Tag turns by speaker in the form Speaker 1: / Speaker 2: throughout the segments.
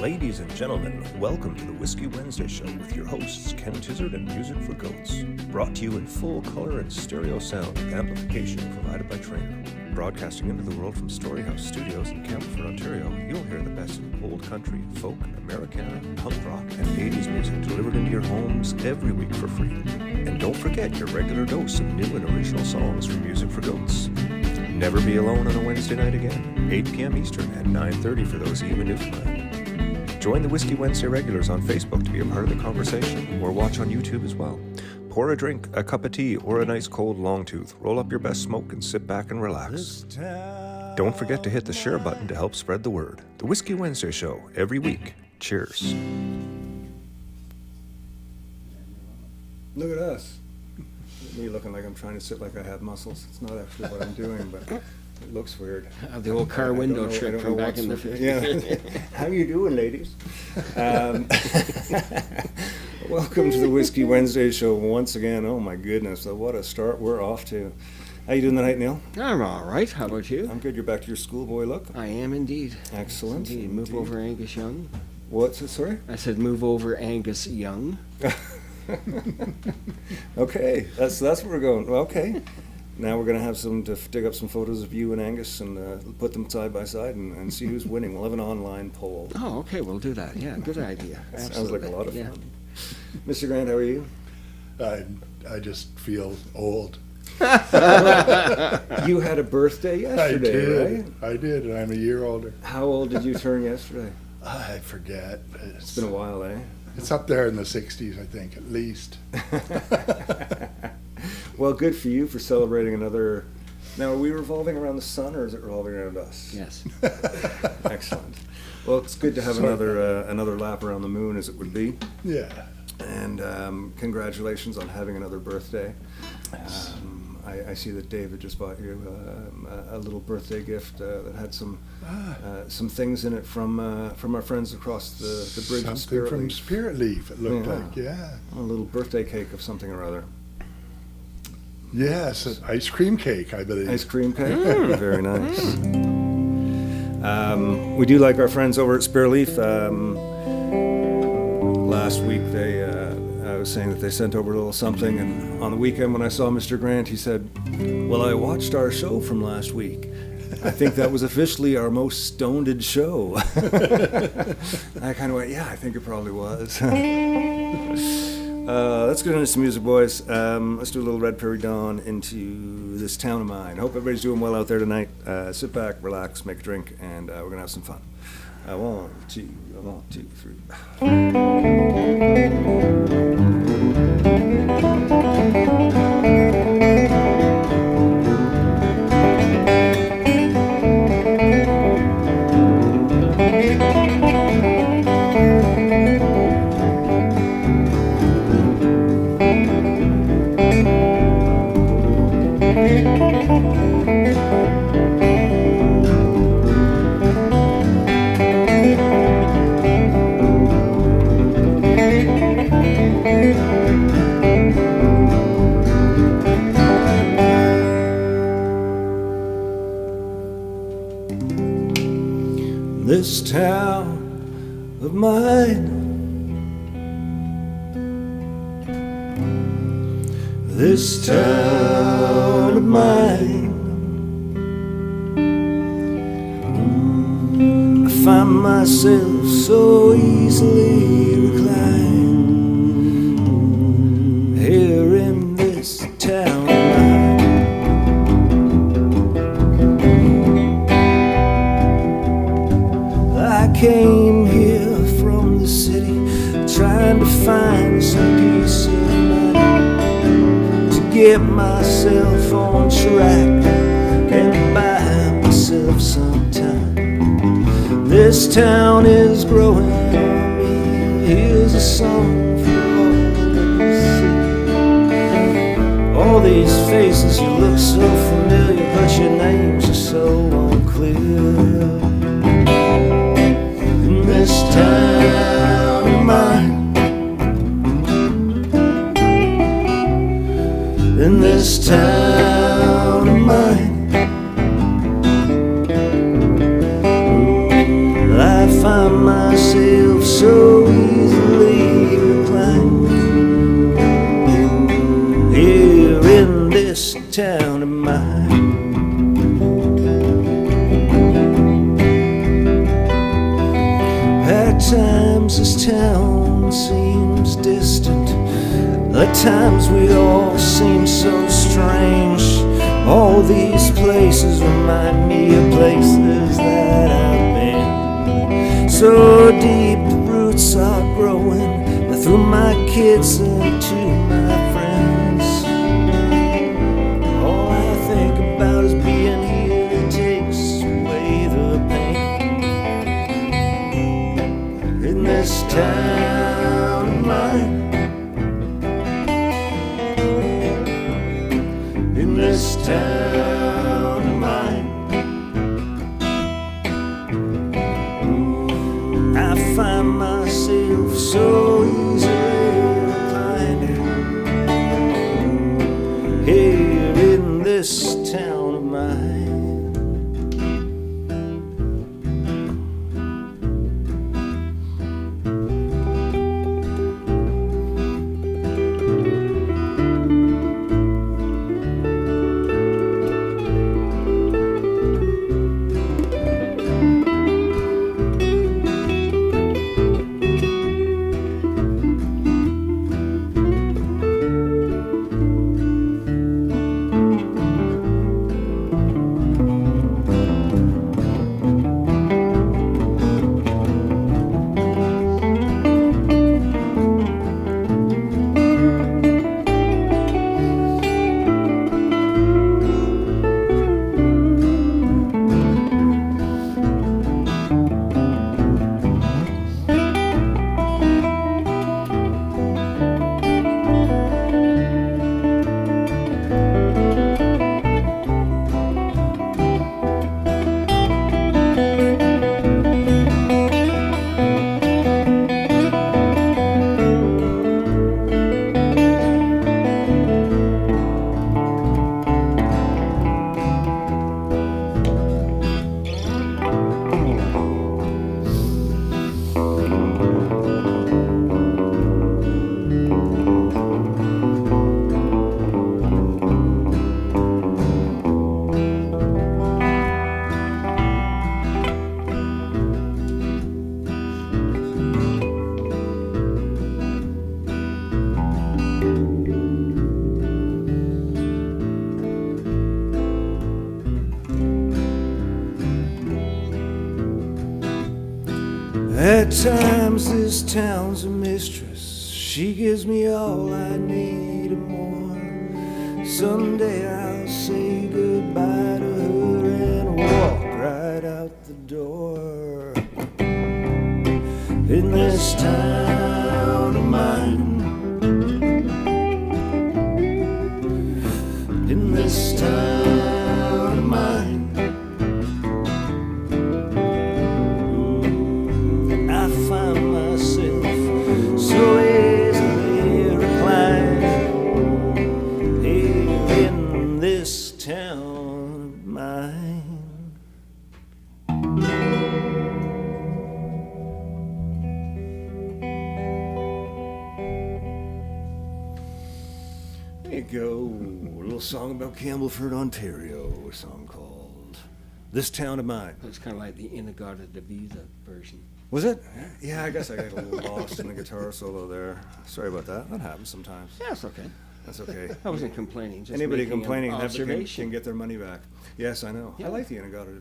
Speaker 1: Ladies and gentlemen, welcome to the Whiskey Wednesday Show with your hosts Ken Tizzard and Music for Goats. Brought to you in full color and stereo sound amplification provided by Trainer. Broadcasting into the world from Storyhouse Studios in Campbellford, Ontario, you'll hear the best of old country, folk, Americana, punk rock, and 80s music delivered into your homes every week for free. And don't forget your regular dose of new and original songs from Music for Goats. Never be alone on a Wednesday night again, 8 p.m. Eastern and 9:30 for those of you in Newfoundland. Join the Whiskey Wednesday regulars on Facebook to be a part of the conversation, or watch on YouTube as well. Pour a drink, a cup of tea, or a nice cold long tooth. Roll up your best smoke and sit back and relax. Don't forget to hit the share button to help spread the word. The Whiskey Wednesday Show, every week. Cheers.
Speaker 2: Look at us. Me looking like I'm trying to sit like I have muscles. It's not actually what I'm doing, but it looks weird.
Speaker 3: The old car window trick from back in the 50s.
Speaker 2: Yeah. How you doing, ladies? Welcome to the Whiskey Wednesday Show once again. Oh my goodness, what a start we're off to. How you doing tonight, Neil?
Speaker 3: I'm all right. How about you?
Speaker 2: I'm good. You're back to your schoolboy look?
Speaker 3: I am indeed.
Speaker 2: Excellent.
Speaker 3: Indeed. Move over Angus Young.
Speaker 2: What's it, sorry?
Speaker 3: I said move over Angus Young.
Speaker 2: Okay, that's where we're going. Okay. Now we're going to have to dig up some photos of you and Angus and put them side by side and see who's winning. We'll have an online poll.
Speaker 3: Oh, okay. We'll do that. Yeah, good idea.
Speaker 2: Sounds like a lot of fun. Mr. Grant, how are you?
Speaker 4: I just feel old.
Speaker 2: You had a birthday yesterday, right?
Speaker 4: I did, and I'm a year older.
Speaker 2: How old did you turn yesterday?
Speaker 4: I forget.
Speaker 2: It's been a while, eh?
Speaker 4: It's up there in the 60s, I think, at least.
Speaker 2: Well, good for you for celebrating another. Now, are we revolving around the sun, or is it revolving around us?
Speaker 3: Yes.
Speaker 2: Excellent. Well, it's good to have another lap around the moon, as it would be.
Speaker 4: Yeah.
Speaker 2: And congratulations on having another birthday.
Speaker 4: Yes.
Speaker 2: I see that David just bought you a little birthday gift that had some things in it from our friends across the bridge.
Speaker 4: Something
Speaker 2: Spirit
Speaker 4: from
Speaker 2: Leaf.
Speaker 4: Spirit Leaf, it looked like, yeah.
Speaker 2: A little birthday cake of something or other.
Speaker 4: Yes, an ice cream cake, I believe.
Speaker 2: Ice cream cake? Very nice. We do like our friends over at Spirit Leaf. Last week I was saying that they sent over a little something, and on the weekend when I saw Mr. Grant, he said, "Well, I watched our show from last week. I think that was officially our most stoned show." I kind of went, yeah, I think it probably was. Let's get into some music, boys. Let's do a little Red Prairie Dawn into this town of mine. Hope everybody's doing well out there tonight. Sit back, relax, make a drink, and we're going to have some fun. 1, 2, 3. This town of mine, this town of mine, I find myself so easily reclined here in this town of mine. I came here from the city trying to find some peace of mind, to get myself on track and buy myself some time. This town is growing on me. Here's a song for all these faces. You look so familiar, but your names are so unclear. This town of mine, in this town of mine, I find myself myself so easily reclined here in this town of mine. At times this town seems distant, at times we all seem so strange. All these places remind me of places that I've been. So deep the roots are growing through my kids and to my friends. All I think about is being here. It takes away the pain. In this town of mine, in this town of mine, I find myself so easily reclined here in this town of mine. At times this town's a mistress. She gives me all I need and more. Someday I'll say goodbye to her and walk right out the door. In this town of mine, in this town of mine, I find myself so easily reclined here in this town of mine. There you go, a little song about Campbellford, Ontario, a song called This Town of Mine.
Speaker 3: It's kind of like the Inagata Devisa version.
Speaker 1: Was it? Yeah, I guess I got a little lost in the guitar solo there. Sorry about that. That happens sometimes.
Speaker 3: Yeah, it's okay.
Speaker 1: That's okay.
Speaker 3: I wasn't complaining. Just
Speaker 1: Anybody
Speaker 3: making an
Speaker 1: complaining can
Speaker 3: observation.
Speaker 1: get their money back. Yes, I know.
Speaker 3: Yeah.
Speaker 1: I like the Inagata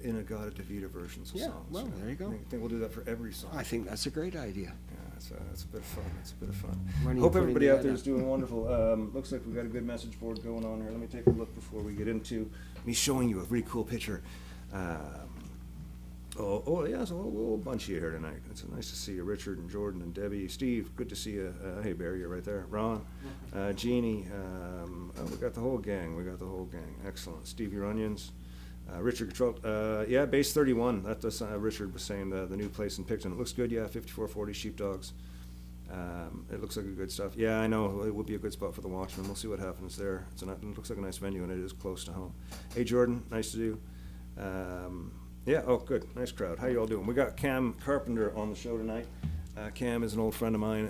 Speaker 1: Devita versions of
Speaker 3: Yeah,
Speaker 1: songs.
Speaker 3: well, there you go.
Speaker 1: I think we'll do that for every song.
Speaker 3: I think that's a great idea.
Speaker 1: Yeah, it's a bit of fun. It's a bit of fun.
Speaker 3: When are you
Speaker 1: Hope
Speaker 3: putting
Speaker 1: everybody
Speaker 3: that
Speaker 1: out there
Speaker 3: up?
Speaker 1: is doing wonderful. Looks like we've got a good message board going on here. Let me take a look before we get into me showing you a really cool picture. Yeah, there's a whole bunch of you here tonight. It's nice to see you, Richard and Jordan and Debbie. Steve, good to see you. Hey, Barry, you're right there. Ron, Jeannie, we got the whole gang. Excellent. Steve, your onions. Richard Control, yeah, base 31. That's Richard was saying the new place in Picton. It looks good, yeah, 5440 Sheepdogs. It looks like a good stuff. Yeah, I know, it would be a good spot for the Watchmen. We'll see what happens there. It looks like a nice venue, and it is close to home. Hey, Jordan, nice to do. Yeah, oh, good. Nice crowd. How you all doing? We got Cam Carpenter on the show tonight. Cam is an old friend of mine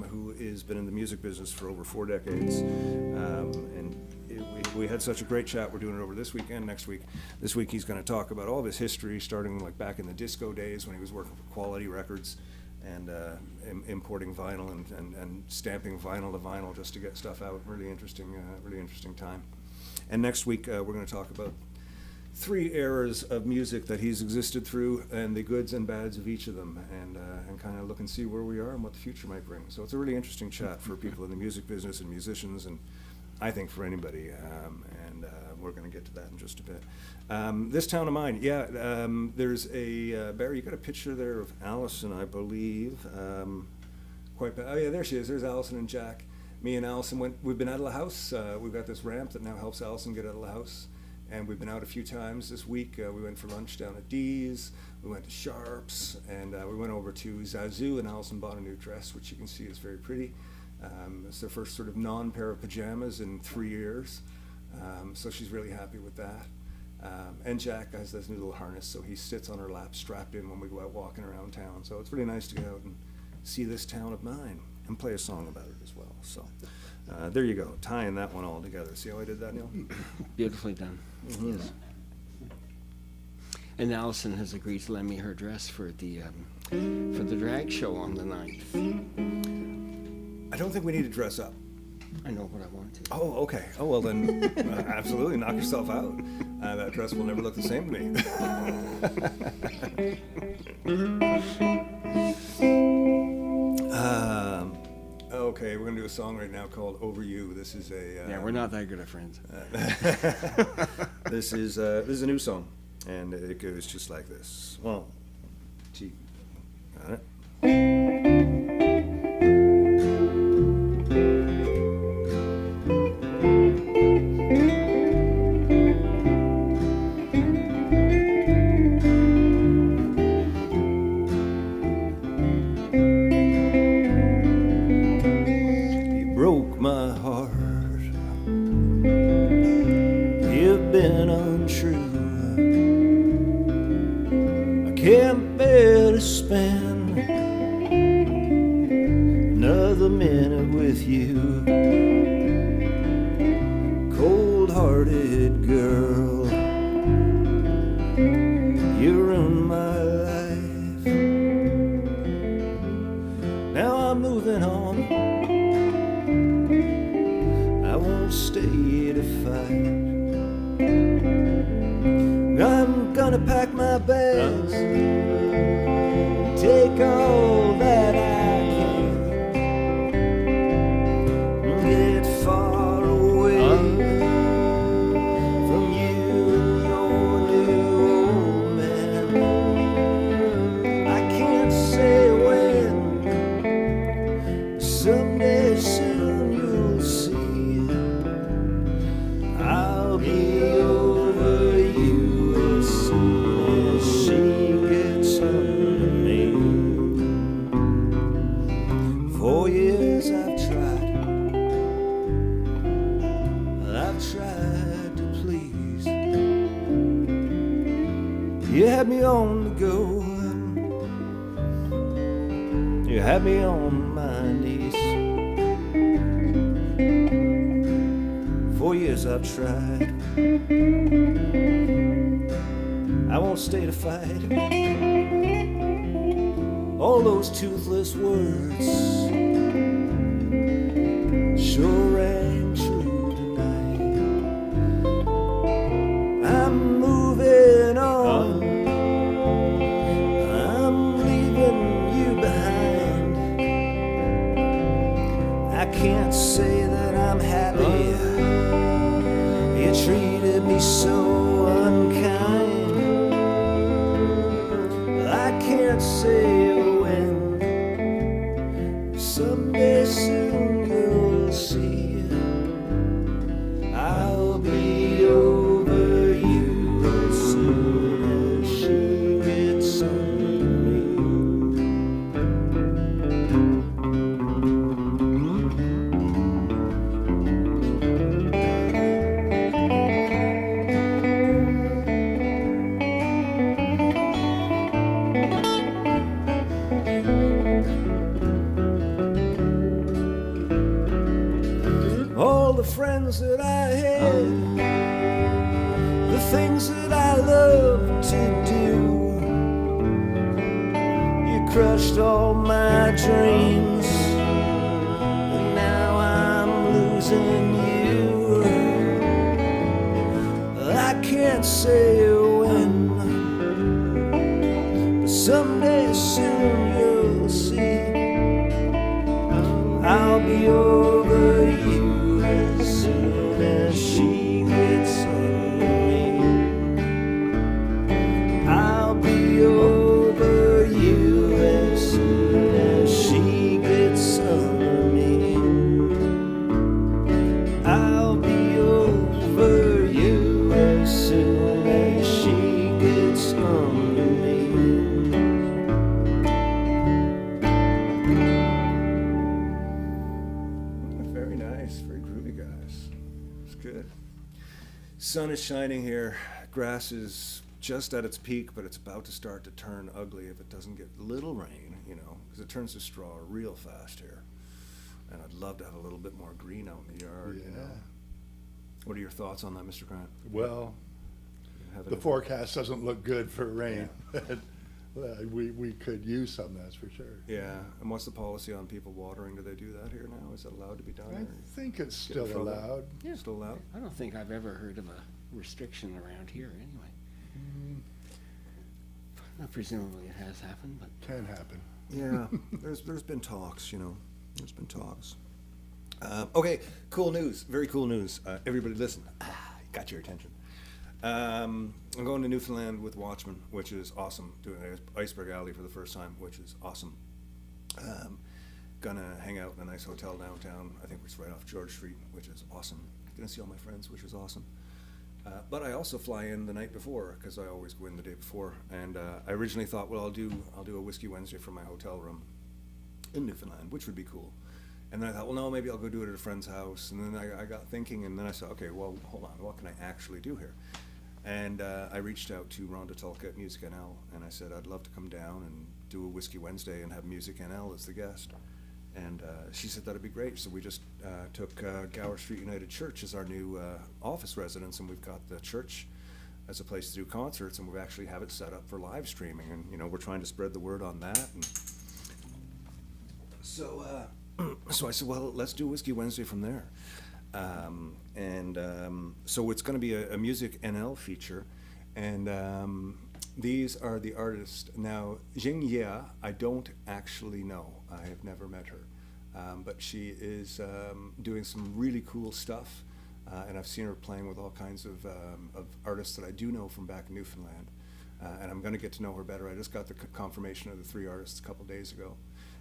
Speaker 1: who has been in the music business for over 4 decades. We had such a great chat. We're doing it over this weekend, next week. This week he's going to talk about all of his history, starting like back in the disco days when he was working for Quality Records and importing vinyl and stamping vinyl to vinyl just to get stuff out. Really interesting time. And next week we're going to talk about 3 eras of music that he's existed through and the goods and bads of each of them, and kind of look and see where we are and what the future might bring. So it's a really interesting chat for people in the music business and musicians, and I think for anybody, and we're going to get to that in just a bit. This town of mine, there's a, Barry, you got a picture there of Allison, I believe. Oh yeah, there she is, there's Allison and Jack. Me and Allison we've been out of the house. We've got this ramp that now helps Allison get out of the house. And we've been out a few times this week. We went for lunch down at Dee's, we went to Sharps, and we went over to Zazu, and Allison bought a new dress, which you can see is very pretty. It's their first sort of non-pair of pajamas in 3 years, so she's really happy with that. And Jack has this new little harness, so he sits on her lap strapped in when we go out walking around town. So it's really nice to go out and see this town of mine and play a song about it as well. So there you go, tying that one all together. See how I did that, Neil?
Speaker 3: Beautifully done.
Speaker 1: Mm-hmm.
Speaker 3: Yes. And Allison has agreed to lend me her dress for the drag show on the 9th.
Speaker 1: I don't think we need to dress up.
Speaker 3: I know what I want to.
Speaker 1: Oh, okay. Oh, well then, absolutely, knock yourself out. That dress will never look the same to me. Okay, we're going to do a song right now called Over You. This is a...
Speaker 3: Yeah, we're not that good at friends.
Speaker 1: This is a new song, and it goes just like this. 1, 2, got it? Broke my heart. You've been untrue. I can't bear to spend another minute with you. Cold-hearted girl, you ruined my life. Now I'm moving on. I won't stay to fight. I'm gonna pack my bags, take all that I can, get far away from you and your new old man. I can't say when, someday soon you'll see. I'll be over you as soon as she gets under me. 4 years I've tried to please. You had me on the go, you had me on my knees. 4 years I've tried. I won't stay to fight. All those toothless words sure rang true tonight. I'm moving on. I'm leaving you behind. I can't say that I'm happy. You treated me so unkind. I can't say when. Someday soon you'll see.
Speaker 2: the friends that I had, the things that I loved to do. You crushed all my dreams, and now I'm losing you. I can't say when, but someday soon you'll see I'll be over you as soon as she gets under me. I'll be over you as soon as she gets under me. I'll be over you as soon as she gets under me.
Speaker 1: Very nice, very groovy, guys. It's good. Sun is shining here. Grass is just at its peak, but it's about to start to turn ugly if it doesn't get little rain, you know, because it turns to straw real fast here. And I'd love to have a little bit more green out in the yard, you know.
Speaker 4: Yeah.
Speaker 1: What are your thoughts on that, Mr. Grant?
Speaker 4: Well,
Speaker 1: Have
Speaker 4: the
Speaker 1: it-
Speaker 4: forecast doesn't look good for rain. We could use some, that's for sure.
Speaker 1: Yeah, and what's the policy on people watering? Do they do that here now? Is it allowed to be done?
Speaker 4: I
Speaker 1: or
Speaker 4: think it's
Speaker 1: get in
Speaker 4: still
Speaker 1: trouble?
Speaker 4: allowed.
Speaker 3: Yeah.
Speaker 1: Still allowed?
Speaker 3: I don't think I've ever heard of a restriction around here anyway. Now, presumably it has happened, but
Speaker 4: Can happen.
Speaker 1: Yeah, there's been talks, you know. There's been talks. Okay, cool news. Very cool news. Everybody listen. Got your attention. I'm going to Newfoundland with Watchmen, which is awesome. Doing Iceberg Alley for the first time, which is awesome. Gonna hang out in a nice hotel downtown. I think it's right off George Street, which is awesome. Gonna see all my friends, which is awesome. But I also fly in the night before, because I always go in the day before. And I originally thought, well, I'll do a Whiskey Wednesday from my hotel room in Newfoundland, which would be cool. And then I thought, well, no, maybe I'll go do it at a friend's house. And then I got thinking, and then I said, okay, well, hold on, what can I actually do here? And I reached out to Rhonda Tulka at Music NL, and I said, I'd love to come down and do a Whiskey Wednesday and have Music NL as the guest. And she said that'd be great. So we just took Gower Street United Church as our new office residence, and we've got the church as a place to do concerts, and we actually have it set up for live streaming. And you know, we're trying to spread the word on that. And so, so I said, well, let's do Whiskey Wednesday from there. So it's going to be a Music NL feature, and these are the artists. Now, Jing Ye, I don't actually know. I have never met her, but she is doing some really cool stuff, and I've seen her playing with all kinds of artists that I do know from back in Newfoundland, and I'm going to get to know her better. I just got the confirmation of the three artists a couple days ago.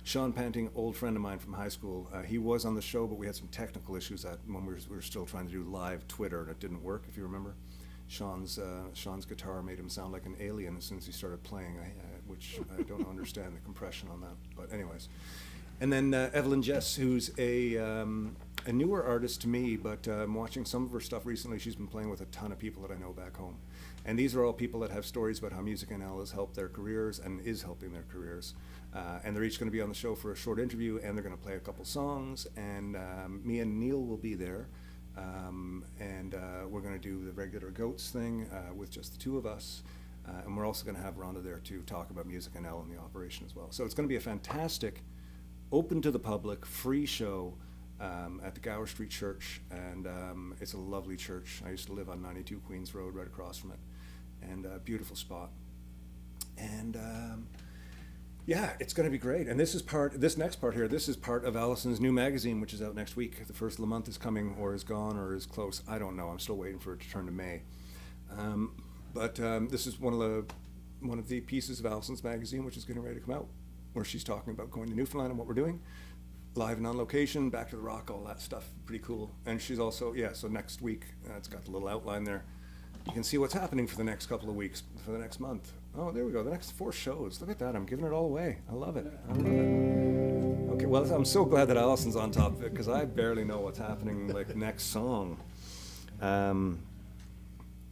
Speaker 1: Sean Panting, old friend of mine from high school, he was on the show, but we had some technical issues when we were still trying to do live Twitter, and it didn't work, if you remember. Sean's guitar made him sound like an alien as soon as he started playing, which I don't understand the compression on that. But anyways. And then Evelyn Jess, who's a newer artist to me, but I'm watching some of her stuff recently. She's been playing with a ton of people that I know back home. And these are all people that have stories about how Music NL has helped their careers and is helping their careers. And they're each going to be on the show for a short interview, and they're going to play a couple songs. And me and Neil will be there. And we're going to do the regular Goats thing with just the two of us. And we're also going to have Rhonda there to talk about Music NL and the operation as well. So it's going to be a fantastic, open to the public, free show at the Gower Street Church. And it's a lovely church. I used to live on 92 Queens Road, right across from it. And a beautiful spot. And yeah, it's going to be great. And this next part here, this is part of Allison's new magazine, which is out next week. The first of the month is coming, or is gone, or is close. I don't know. I'm still waiting for it to turn to May. But this is one of the pieces of Allison's magazine, which is getting ready to come out, where she's talking about going to Newfoundland and what we're doing, live and on location, back to the rock, all that stuff. Pretty cool. And she's also, so next week, it's got the little outline there. You can see what's happening for the next couple of weeks, for the next month. Oh, there we go. The next 4 shows. Look at that. I'm giving it all away. I love it. I love it. Okay, well, I'm so glad that Allison's on top of it, because I barely know what's happening, like, next song. We're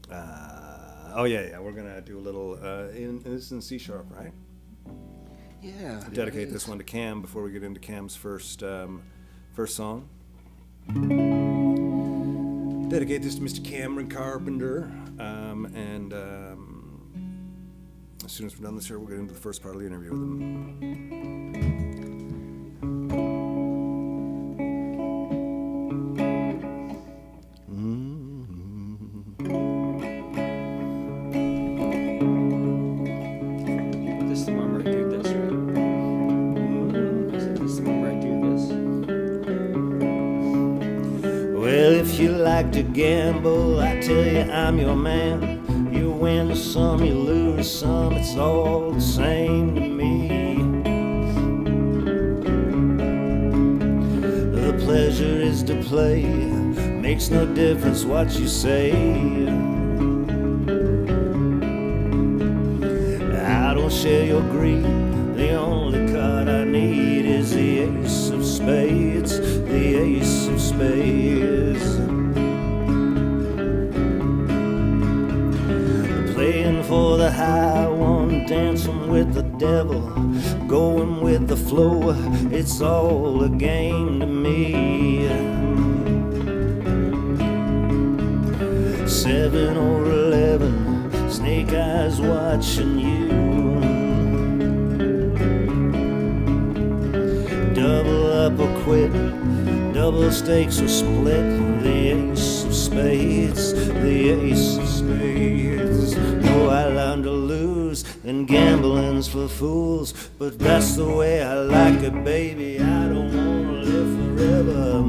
Speaker 1: going to do a little, this is in C sharp, right?
Speaker 3: yeah.
Speaker 1: Dedicate this one to Cam before we get into Cam's first song. Dedicate this to Mr. Cameron Carpenter. And as soon as we're done this here, we'll get into the first part of the interview with him.
Speaker 3: This is the one where I do this, right? Is it this one where I do this?
Speaker 2: Well, if you like to gamble, I tell you I'm your man. You win some, you lose some, it's all the same to me. The pleasure is to play, makes no difference what you say. I don't share your greed, the only card I need is the ace of spades, the ace of spades. Playing for the high one, dancing with the devil, going with the flow, it's all a game to me. 7 or 11, snake eyes watching you. Double up or quit, double stakes or split, the ace of spades, the ace of spades. No, I learned to lose, and gambling's for fools, but that's the way I like it, baby. I don't wanna live forever.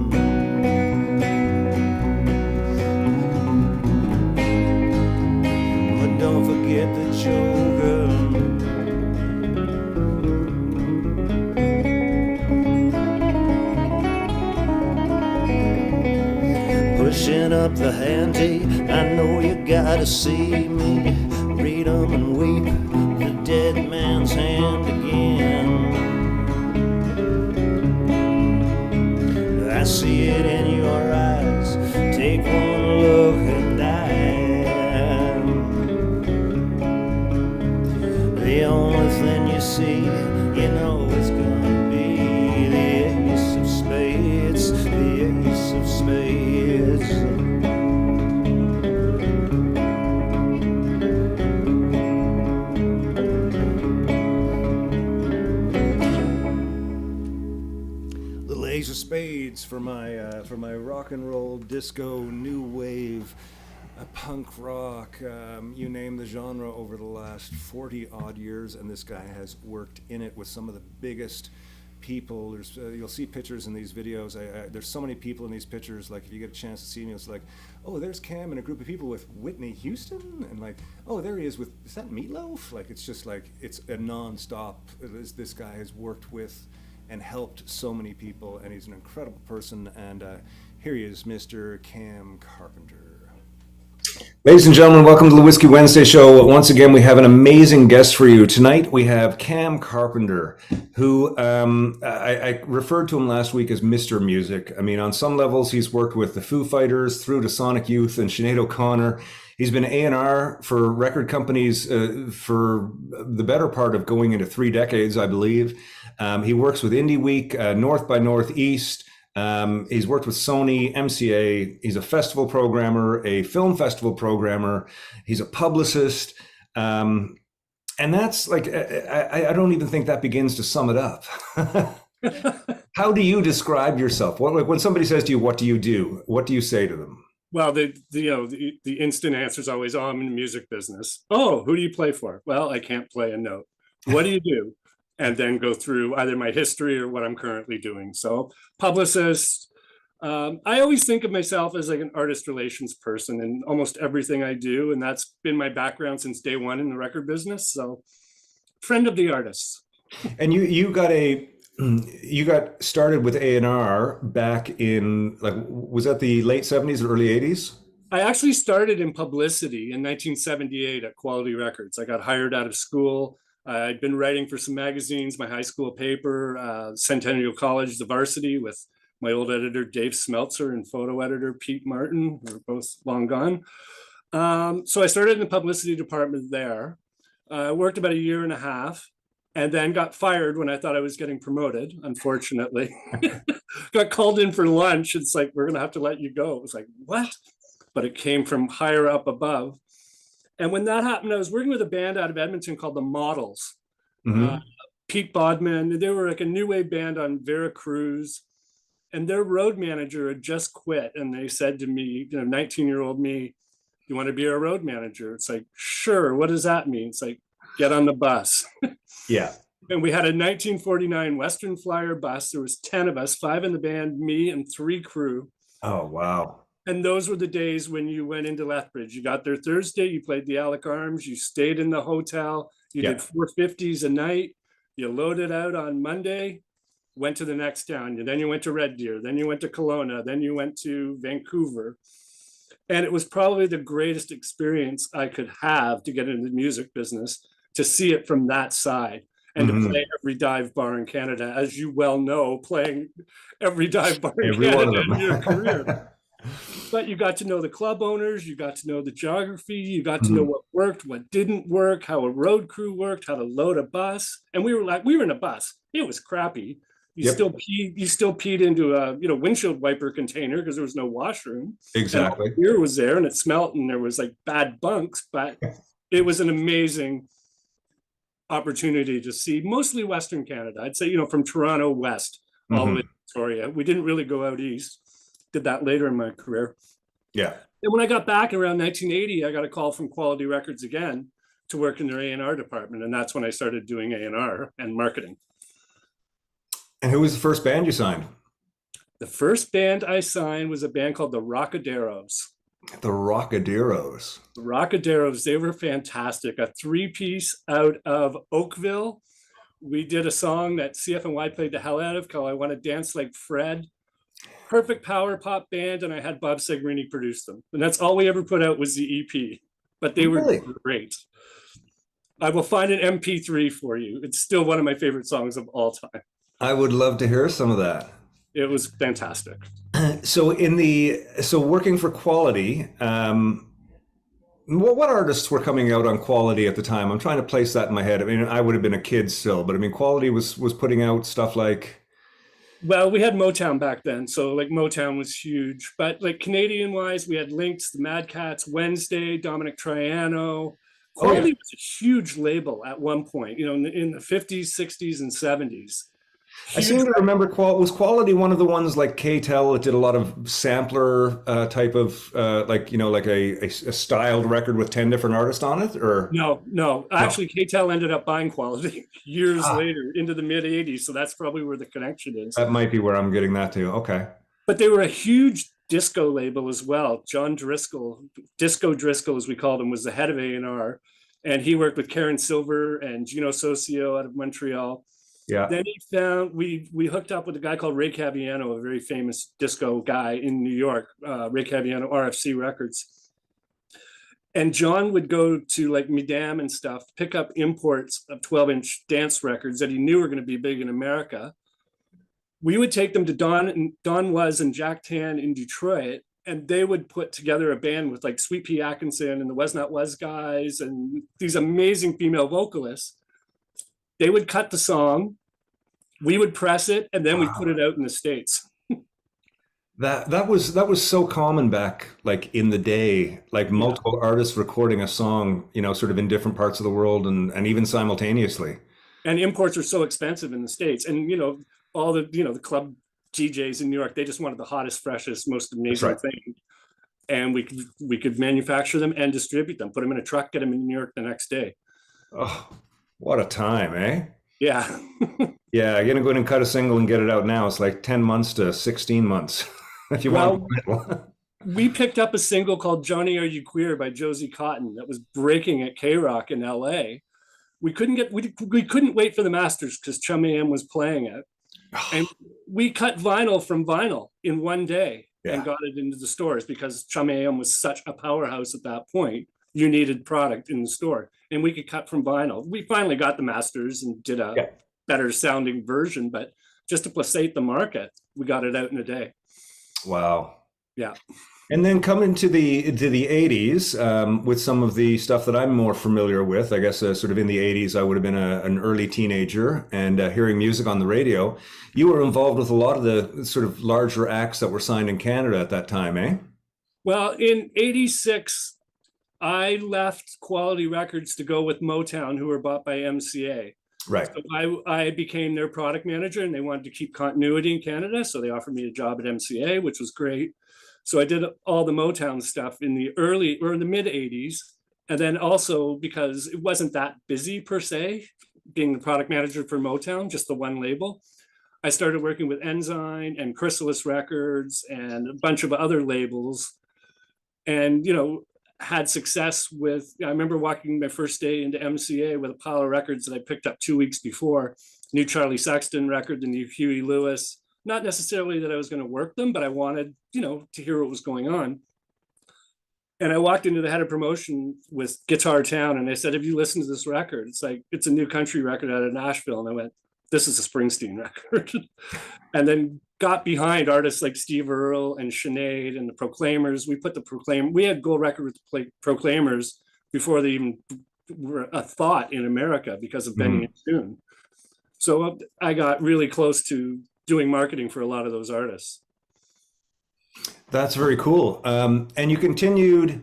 Speaker 2: But don't forget the joker. Pushing up the ante, I know you gotta see me. Read 'em and weep, the dead man's hand again. I see it in your eyes, take one look and the only thing you see, you know it's gonna be the ace of spades, the ace of spades.
Speaker 1: Little ace of spades for my rock and roll, disco, new wave, punk rock, you name the genre over the last 40 odd years, and this guy has worked in it with some of the biggest people. There's you'll see pictures in these videos. There's so many people in these pictures. Like if you get a chance to see me, it's like, oh, there's Cam and a group of people with Whitney Houston, and like, oh, there he is with, is that Meatloaf? Like it's just like it's a non-stop. This guy has worked with and helped so many people, and he's an incredible person. And here he is, Mr. Cam Carpenter. Ladies and gentlemen, welcome to the Whiskey Wednesday show. Once again, we have an amazing guest for you. Tonight, we have Cam Carpenter, who I referred to him last week as Mr. Music. I mean, on some levels, he's worked with the Foo Fighters through to Sonic Youth and Sinead O'Connor. He's been A&R for record companies for the better part of going into 3 decades, I believe. He works with Indie Week, North by Northeast. He's worked with Sony, MCA. He's a festival programmer, a film festival programmer. He's a publicist. And that's like, I don't even think that begins to sum it up. How do you describe yourself? When somebody says to you, what do you do? What do you say to them?
Speaker 5: Well, the instant answer is always, oh, I'm in the music business. Oh, who do you play for? Well, I can't play a note. What do you do? And then go through either my history or what I'm currently doing. So publicist, I always think of myself as like an artist relations person in almost everything I do. And that's been my background since day one in the record business. So friend of the artists.
Speaker 1: And you got started with A&R back in, like, was that the late 70s or early 80s?
Speaker 5: I actually started in publicity in 1978 at Quality Records. I got hired out of school. I'd been writing for some magazines, my high school paper, Centennial College, The Varsity, with my old editor, Dave Smeltzer, and photo editor, Pete Martin, who are both long gone. So I started in the publicity department there. Worked about 1.5 years, and then got fired when I thought I was getting promoted, unfortunately. Got called in for lunch. It's like, we're going to have to let you go. It was like, what? but it came from higher up above. And when that happened, I was working with a band out of Edmonton called the Models.
Speaker 1: Mhm.
Speaker 5: Pete Bodman, they were like a new wave band on Veracruz, and their road manager had just quit. And they said to me, 19-year-old me, you want to be our road manager? It's like, sure. What does that mean? It's like, get on the bus.
Speaker 1: Yeah.
Speaker 5: And we had a 1949 Western Flyer bus. There was 10 of us, 5 in the band, me and 3 crew.
Speaker 1: Oh, wow.
Speaker 5: And those were the days when you went into Lethbridge. You got there Thursday, you played the Alec Arms, you stayed in the hotel, you did 450s a night, you loaded out on Monday, went to the next town. Then you went to Red Deer, then you went to Kelowna, then you went to Vancouver. And it was probably the greatest experience I could have to get into the music business, to see it from that side. And to play every dive bar in Canada, as you well know, playing every dive bar in Canada in your career. But you got to know the club owners, you got to know the geography, you got to know what worked, what didn't work, how a road crew worked, how to load a bus. And we were in a bus. It was crappy. You still peed into a windshield wiper container because there was no washroom.
Speaker 1: Exactly.
Speaker 5: And beer was there and it smelled and there was like bad bunks, but it was an amazing opportunity to see mostly Western Canada. I'd say, from Toronto west all the way to Victoria. We didn't really go out east. Did that later in my career.
Speaker 1: Yeah.
Speaker 5: And when I got back around 1980, I got a call from Quality Records again to work in their A&R department. And that's when I started doing A&R and marketing.
Speaker 1: And who was the first band you signed?
Speaker 5: The first band I signed was a band called the Rockaderos.
Speaker 1: The Rockaderos.
Speaker 5: The Rockaderos, they were fantastic. A 3-piece out of Oakville. We did a song that CFNY played the hell out of called I Want to Dance Like Fred. Perfect power pop band, and I had Bob Segrini produce them. And that's all we ever put out was the EP. But they were great. I will find an MP3 for you. It's still one of my favorite songs of all time.
Speaker 1: I would love to hear some of that.
Speaker 5: It was fantastic.
Speaker 1: So working for Quality, what artists were coming out on Quality at the time? I'm trying to place that in my head. I mean, I would have been a kid still, but I mean, Quality was putting out stuff like.
Speaker 5: Well, we had Motown back then, so like Motown was huge. But like Canadian-wise, we had Lynx, the Mad Cats, Wednesday, Dominic Triano. Quality was a huge label at one point, in the 50s, 60s, and 70s.
Speaker 1: I seem to remember was Quality one of the ones like K-Tel that did a lot of sampler type of like a styled record with 10 different artists on it, or
Speaker 5: no. Actually K-Tel ended up buying Quality years later into the mid 80s, so that's probably where the connection is.
Speaker 1: That might be where I'm getting that to. Okay.
Speaker 5: But they were a huge disco label as well. John Driscoll, Disco Driscoll as we called him, was the head of A&R, and he worked with Karen Silver and Gino Socio out of Montreal.
Speaker 1: Yeah.
Speaker 5: Then we hooked up with a guy called Ray Caviano, a very famous disco guy in New York, Ray Caviano, RFC Records. And John would go to like Midam and stuff, pick up imports of 12-inch dance records that he knew were going to be big in America. We would take them to Don Was and Jack Tan in Detroit, and they would put together a band with like Sweet Pea Atkinson and the Was Not Was guys and these amazing female vocalists. They would cut the song, we would press it, and then we put it out in the States.
Speaker 1: That was so common back like in the day, like multiple artists recording a song, sort of in different parts of the world and even simultaneously.
Speaker 5: And imports are so expensive in the States. And all the the club DJs in New York, they just wanted the hottest, freshest, most amazing thing. And we could manufacture them and distribute them, put them in a truck, get them in New York the next day.
Speaker 1: Oh, what a time, eh?
Speaker 5: Yeah.
Speaker 1: Yeah, you're gonna go in and cut a single and get it out now. It's like 10 months to 16 months. If you want.
Speaker 5: We picked up a single called Johnny Are You Queer by Josie Cotton that was breaking at K-Rock in LA. We couldn't wait for the Masters because Chum AM was playing it. And we cut vinyl from vinyl in one day and got it into the stores because Chum AM was such a powerhouse at that point. You needed product in the store, and we could cut from vinyl. We finally got the Masters and did a better sounding version, but just to placate the market, we got it out in a day.
Speaker 1: Wow.
Speaker 5: Yeah.
Speaker 1: And then coming to the 80s with some of the stuff that I'm more familiar with, I guess sort of in the 80s, I would have been an early teenager and hearing music on the radio. You were involved with a lot of the sort of larger acts that were signed in Canada at that time, eh?
Speaker 5: Well, in '86, I left Quality Records to go with Motown, who were bought by MCA.
Speaker 1: Right.
Speaker 5: So I became their product manager, and they wanted to keep continuity in Canada. So they offered me a job at MCA, which was great. So I did all the Motown stuff in the early or in the mid '80s. And then also because it wasn't that busy per se, being the product manager for Motown, just the one label, I started working with Enzyme and Chrysalis Records and a bunch of other labels. And, had success with, I remember walking my first day into MCA with a pile of records that I picked up 2 weeks before, new Charlie Sexton record, the new Huey Lewis. Not necessarily that I was going to work them, but I wanted, to hear what was going on. And I walked into the head of promotion with Guitar Town, and they said, "Have you listened to this record? It's a new country record out of Nashville." And I went, "This is a Springsteen record." And then got behind artists like Steve Earle and Sinead and the Proclaimers. We had gold record with the Proclaimers before they even were a thought in America because of Benny and June. So I got really close to doing marketing for a lot of those artists.
Speaker 1: That's very cool. And you continued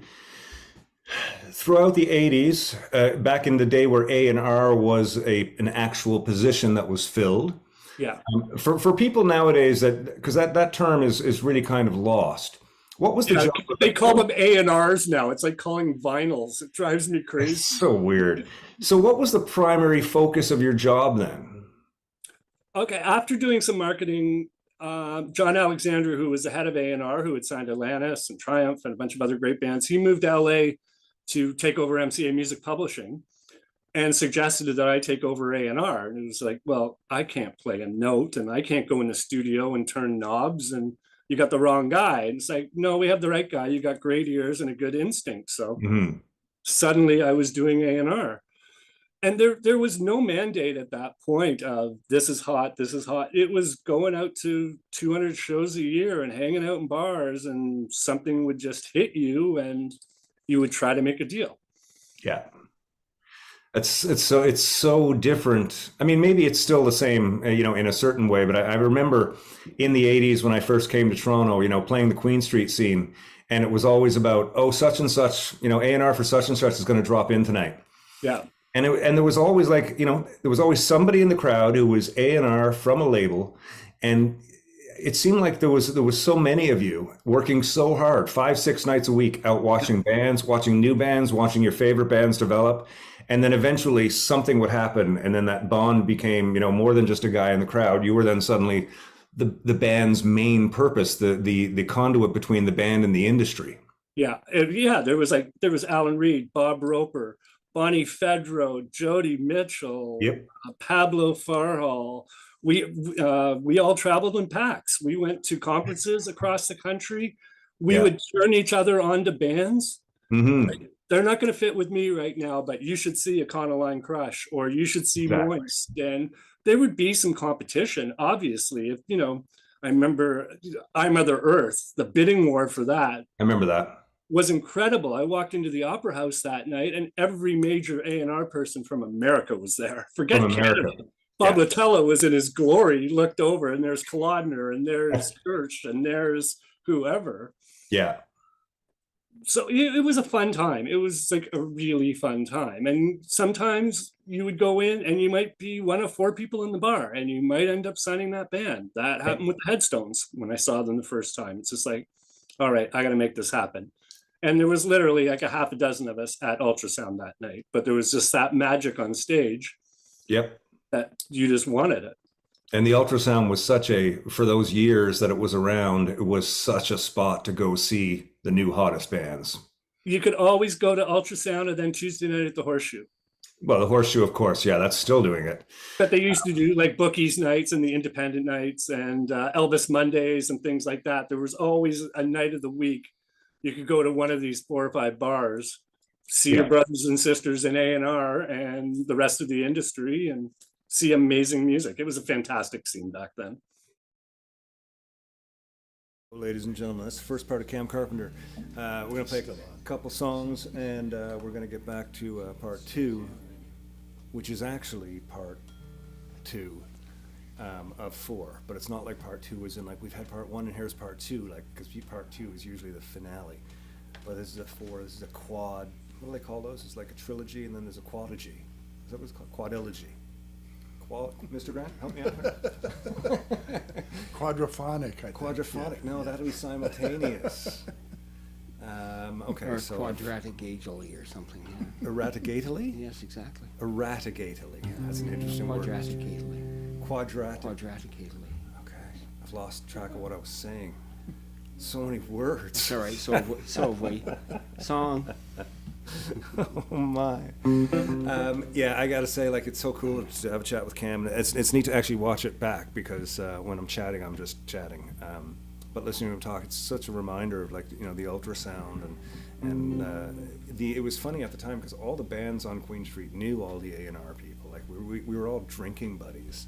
Speaker 1: throughout the 80s, back in the day where A&R was an actual position that was filled.
Speaker 5: Yeah.
Speaker 1: For people nowadays, because that term is really kind of lost. What was the job?
Speaker 5: They call them A&Rs now. It's like calling vinyls. It drives me crazy.
Speaker 1: It's so weird. So what was the primary focus of your job then?
Speaker 5: Okay, after doing some marketing, John Alexander, who was the head of A&R, who had signed Atlantis and Triumph and a bunch of other great bands, he moved to LA to take over MCA Music Publishing and suggested that I take over A&R. And it was like, well, I can't play a note and I can't go in the studio and turn knobs, and you got the wrong guy. And it's like, no, we have the right guy. You got great ears and a good instinct. So suddenly I was doing A&R. And there was no mandate at that point of this is hot, this is hot. It was going out to 200 shows a year and hanging out in bars, and something would just hit you and you would try to make a deal.
Speaker 1: Yeah. It's so different. I mean, maybe it's still the same, in a certain way, but I remember in the 80s when I first came to Toronto, playing the Queen Street scene, and it was always about, oh, such and such, A&R for such and such is going to drop in tonight.
Speaker 5: Yeah.
Speaker 1: And there was always there was always somebody in the crowd who was A&R from a label. And it seemed like there was so many of you working so hard, 5-6 nights a week, out watching bands, watching new bands, watching your favorite bands develop. And then eventually something would happen. And then that bond became, more than just a guy in the crowd. You were then suddenly the band's main purpose, the conduit between the band and the industry.
Speaker 5: Yeah. There was Alan Reed, Bob Roper, Bonnie Fedro, Jody Mitchell,
Speaker 1: Yep.
Speaker 5: Pablo Farhall. We all traveled in packs. We went to conferences across the country. We would turn each other on to bands.
Speaker 1: Mm-hmm.
Speaker 5: They're not going to fit with me right now, but you should see Econoline Crush, or you should see Moist. And there would be some competition, obviously. If I remember I Mother Earth, the bidding war for that.
Speaker 1: I remember that.
Speaker 5: Was incredible. I walked into the Opera House that night, and every major A&R person from America was there. Forget Canada. Bob Latella was in his glory. He looked over, and there's Kolodner, and there's Church, and there's whoever.
Speaker 1: Yeah.
Speaker 5: So it was a fun time. It was like a really fun time. And sometimes you would go in, and you might be one of 4 people in the bar, and you might end up signing that band. That happened with the Headstones when I saw them the first time. It's just like, all right, I got to make this happen. And there was literally like a half a dozen of us at Ultrasound that night, but there was just that magic on stage.
Speaker 1: Yep.
Speaker 5: That you just wanted it.
Speaker 1: And the Ultrasound was for those years that it was around, it was such a spot to go see the new hottest bands.
Speaker 5: You could always go to Ultrasound, and then Tuesday night at the Horseshoe.
Speaker 1: Well, the Horseshoe, of course. Yeah, that's still doing it.
Speaker 5: But they used to do like Bookies nights and the Independent nights and Elvis Mondays and things like that. There was always a night of the week you could go to one of these 4 or 5 bars, see your brothers and sisters in A&R and the rest of the industry, and see amazing music. It was a fantastic scene back then.
Speaker 2: Ladies and gentlemen, that's the first part of Cam Carpenter. We're going to play a couple songs, and we're going to get back to part 2, which is actually part 2.
Speaker 6: of 4, but it's not like part 2 is in, like, we've had part 1 and here's part 2, like, because part 2 is usually the finale. But this is a 4, this is a quad, what do they call those? It's like a trilogy and then there's a quadrilogy. Is that what it's called? Quadrilogy. Mr. Grant, help me out here.
Speaker 4: Quadraphonic, I think.
Speaker 6: Quadraphonic, no, that'll be simultaneous. Okay,
Speaker 3: Or
Speaker 6: so.
Speaker 3: quadratically or something, yeah.
Speaker 6: Erratigately?
Speaker 3: Yes, exactly.
Speaker 6: Erratigately, yeah, that's an interesting word.
Speaker 3: Quadratically.
Speaker 6: Quadratic.
Speaker 3: Quadratically.
Speaker 6: Okay, I've lost track of what I was saying. So many words.
Speaker 3: It's all right, so have we. Song.
Speaker 6: Oh my. Yeah, I gotta say, like, it's so cool to have a chat with Cam. It's neat to actually watch it back because when I'm chatting, I'm just chatting. But listening to him talk, it's such a reminder of, like, you know, the ultrasound and it was funny at the time because all the bands on Queen Street knew all the A&R people. Like we were all drinking buddies.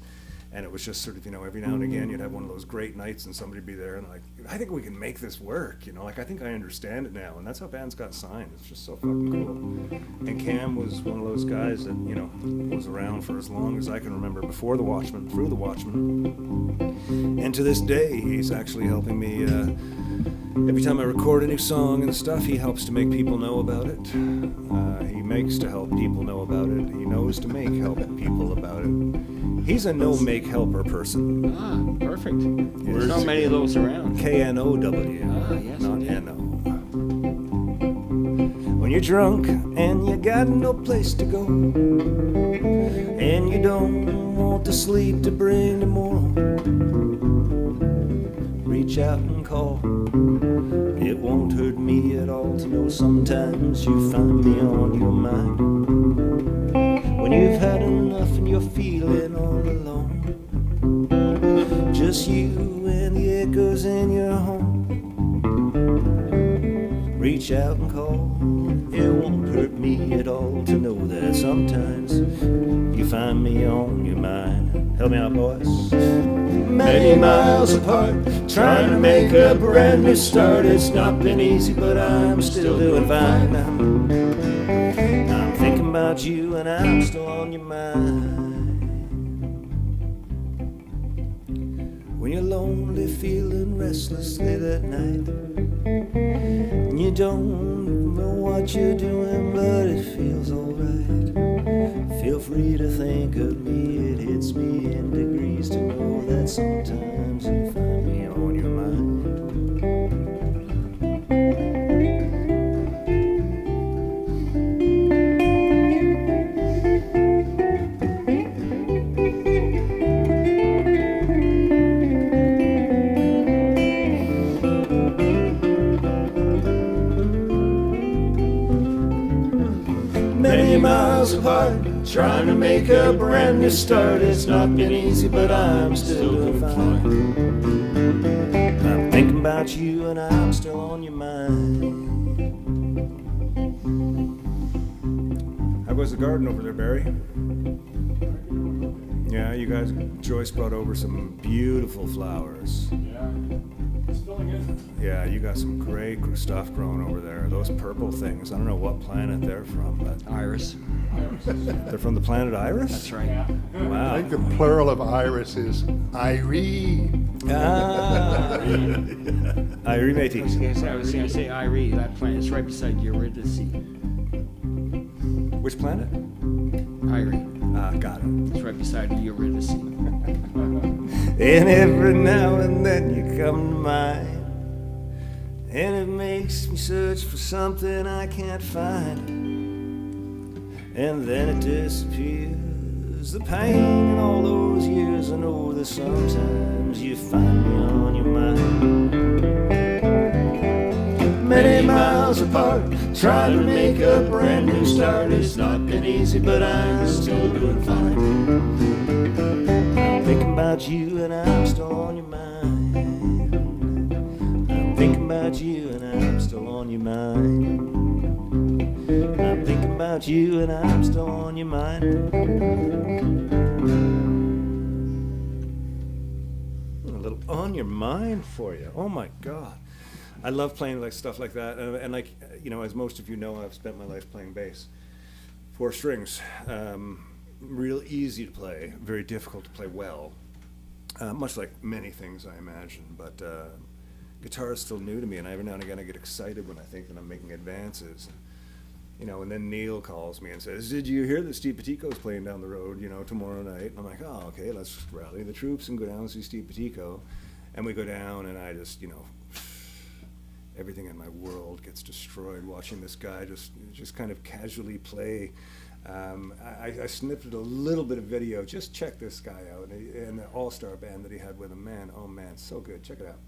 Speaker 6: And it was just sort of, you know, every now and again you'd have one of those great nights and somebody'd be there and like, I think we can make this work, you know, like I think I understand it now. And that's how bands got signed. It's just so fucking cool. And Cam was one of those guys that, you know, was around for as long as I can remember, before the Watchmen, through the Watchmen. And to this day, he's actually helping me, every time I record a new song and stuff, he helps to make people know about it. He makes to help people know about it. He knows to help people about it. He's a no-make helper person.
Speaker 3: Ah, perfect. There's not many of those around.
Speaker 6: K-N-O-W,
Speaker 3: yes,
Speaker 6: not
Speaker 3: indeed.
Speaker 6: N-O. When you're drunk and you got no place to go, and you don't want the sleep to bring tomorrow, reach out and call. It won't hurt me at all to know sometimes you find me on your mind. When you've had enough and you're feeling all alone, just you and the echoes in your home, reach out and call. It won't hurt me at all to know that sometimes you find me on your mind. Help me out, boys. Many miles apart, trying to make a brand new start. It's not been easy, but I'm still doing fine. I'm thinking about you and I'm still on your mind. When you're lonely, feeling restless late at night, and you don't know what you're doing, but it feels alright. Feel free to think of me, it hits me in degrees to know that sometimes you find me on your mind. Many miles apart, trying to make a brand new start. It's not been easy, but I'm still doing fine. I'm thinking about you and I'm still on your mind. How goes the garden over there, Barry? Yeah, you guys, Joyce brought over some beautiful flowers.
Speaker 5: Yeah, it's filling in.
Speaker 6: Yeah, you got some great stuff growing over there. Those purple things, I don't know what planet they're from, but
Speaker 3: Iris.
Speaker 6: they're from the planet Iris?
Speaker 3: That's right.
Speaker 4: I
Speaker 6: Wow.
Speaker 4: think the plural of iris is Irene.
Speaker 6: Ah. Irie matey.
Speaker 3: I was going to say Irie. That planet's right beside Eurydice.
Speaker 6: Which planet?
Speaker 3: Irie.
Speaker 6: Ah, got it.
Speaker 3: It's right beside Eurydice.
Speaker 6: And every now and then you come to mind, and it makes me search for something I can't find, and then it disappears. The pain in all those years, I know that sometimes you find me on your mind. Many miles apart, trying to make a brand new start. It's not been easy, but I'm still doing fine. I'm thinking about you and I'm still on your mind. I'm thinking about you and I'm still on your mind. I'm thinking about you and I'm still on your mind. A little on your mind for you. Oh my God. I love playing like stuff like that, and like, you know, as most of you know, I've spent my life playing bass, 4 strings, real easy to play, very difficult to play well, much like many things, I imagine. But guitar is still new to me, and every now and again I get excited when I think that I'm making advances. You know, and then Neil calls me and says, "Did you hear that Steve Petico's playing down the road, you know, tomorrow night?" And I'm like, "Oh, okay, let's rally the troops and go down and see Steve Petico." And we go down, and I just, you know, everything in my world gets destroyed watching this guy just kind of casually play. I snipped a little bit of video. Just check this guy out, and the all-star band that he had with him. Man, oh man, so good. Check it out.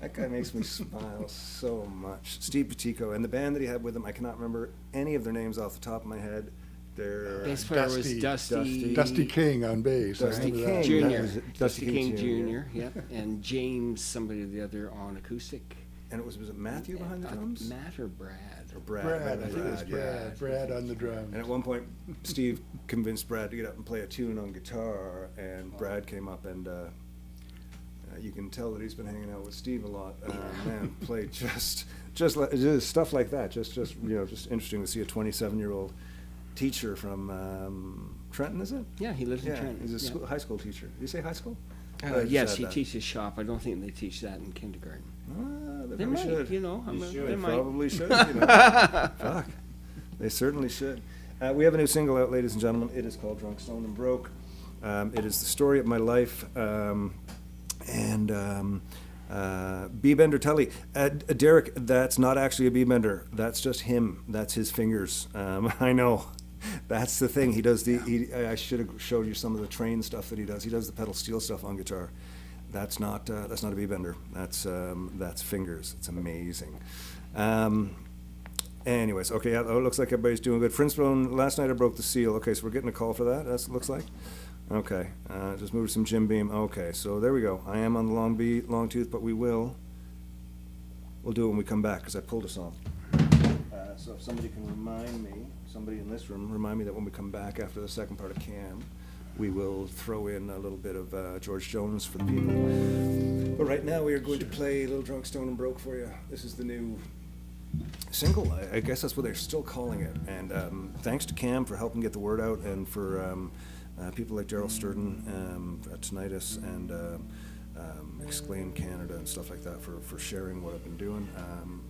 Speaker 6: That guy makes me smile so much. Steve Petico and the band that he had with him, I cannot remember any of their names off the top of my head. Their
Speaker 3: Bass player was
Speaker 4: Dusty King on bass.
Speaker 6: Dusty
Speaker 4: I
Speaker 6: King.
Speaker 4: remember
Speaker 3: Jr.
Speaker 4: that.
Speaker 3: Dusty King
Speaker 6: Jr.,
Speaker 3: Jr. Yep, and James, somebody or the other, on acoustic.
Speaker 6: And was it Matthew behind the drums?
Speaker 3: Matt or Brad?
Speaker 6: Or Brad.
Speaker 4: Brad, I think it was
Speaker 6: yeah.
Speaker 4: Brad on the drums.
Speaker 6: And at one point, Steve convinced Brad to get up and play a tune on guitar, and Brad came up and you can tell that he's been hanging out with Steve a lot. Man, played just stuff like that. Just you know, just interesting to see a 27-year-old teacher from Trenton, is it?
Speaker 3: Yeah, he lives in Trenton.
Speaker 6: He's a high school teacher. Did you say high school?
Speaker 3: Yes, he teaches shop. I don't think they teach that in kindergarten.
Speaker 6: They
Speaker 3: might,
Speaker 6: should.
Speaker 3: you know.
Speaker 6: They probably should. You know. Fuck, they certainly should. We have a new single out, ladies and gentlemen. It is called "Drunk, Stoned, and Broke." It is the story of my life. B-Bender Tully. Derek, that's not actually a B-Bender. That's just him. That's his fingers. I know. That's the thing. He does I should have showed you some of the train stuff that he does. He does the pedal steel stuff on guitar. That's not a B-Bender. That's fingers. It's amazing. Anyways, okay, it looks like everybody's doing good. Friendsbone, last night I broke the seal. Okay, so we're getting a call for that, it looks like. Okay, just moved some Jim Beam. Okay, so there we go. I am on the long tooth, but we'll do it when we come back, because I pulled a song. So if somebody can remind me, somebody in this room, remind me that when we come back after the second part of Cam, we will throw in a little bit of George Jones for the people. But right now we are going to play Little Drunk, Stoned, and Broke for you. This is the new single. I guess that's what they're still calling it. And thanks to Cam for helping get the word out, and for people like Daryl Sturden at Tinnitus and Exclaim Canada and stuff like that for sharing what I've been doing.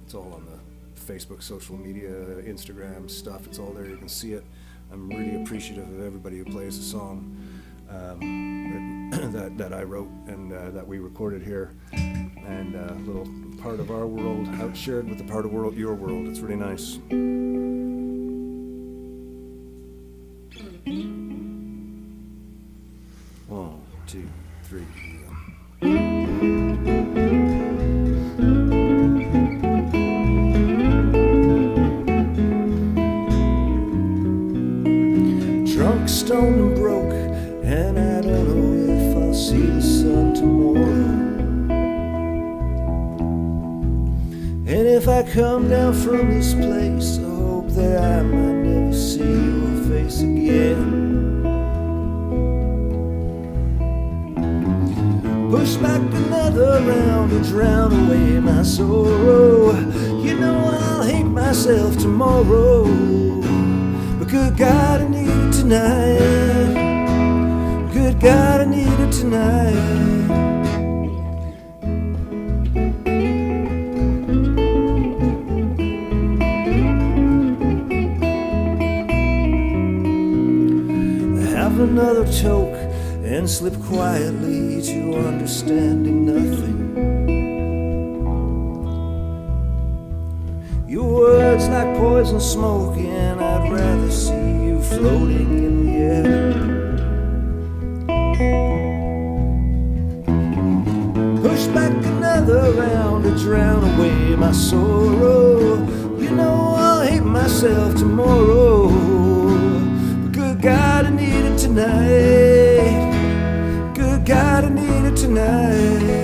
Speaker 6: It's all on the Facebook, social media, Instagram stuff. It's all there. You can see it. I'm really appreciative of everybody who plays the song that I wrote and that we recorded here. And a little part of our world outshared with the part of your world. It's really nice. 1, 2, 3.
Speaker 2: Drunk, stoned, and broke, and I don't know if I'll see the sun tomorrow. And if I come down from this place, I hope that I might never see your face again. Push back another round to drown away my sorrow. You know I'll hate myself tomorrow. But good God, I need it tonight. Good God, I need it tonight. Have another toke and slip quietly to understanding nothing. Your words like poison smoke, and I'd rather see you floating in the air. push back another round to drown away my sorrow. You know I'll hate myself tomorrow, but good God, I need it tonight. Good God, I need it tonight.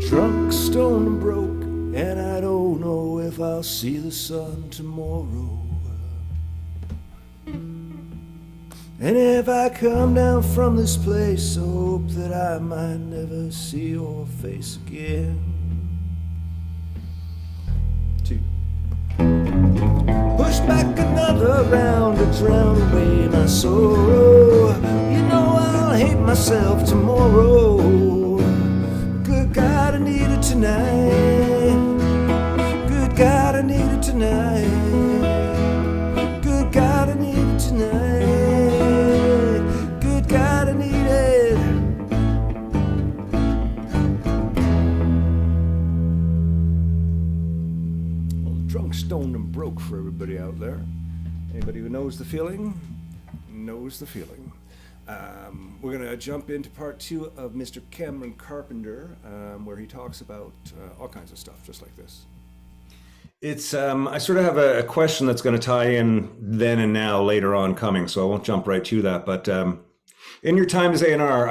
Speaker 2: Drunk, stoned, and broke, and I don't know if I'll see the sun tomorrow. And if I come down from this place, I hope that I might never see your face again. Two. Push back another round to drown away my sorrow. You know I'll hate myself tomorrow. Good God, I need it tonight. Good God, I need it tonight. Good God, I need it tonight. Good God, I need it. Well, drunk, stoned, and broke for everybody out there. Anybody who knows the feeling knows the feeling. We're going to jump into part 2 of Mr. Cameron Carpenter, where he talks about all kinds of stuff, just like this. It's I sort of have a question that's going to tie in then and now later on coming, so I won't jump right to that. But in your time as A&R,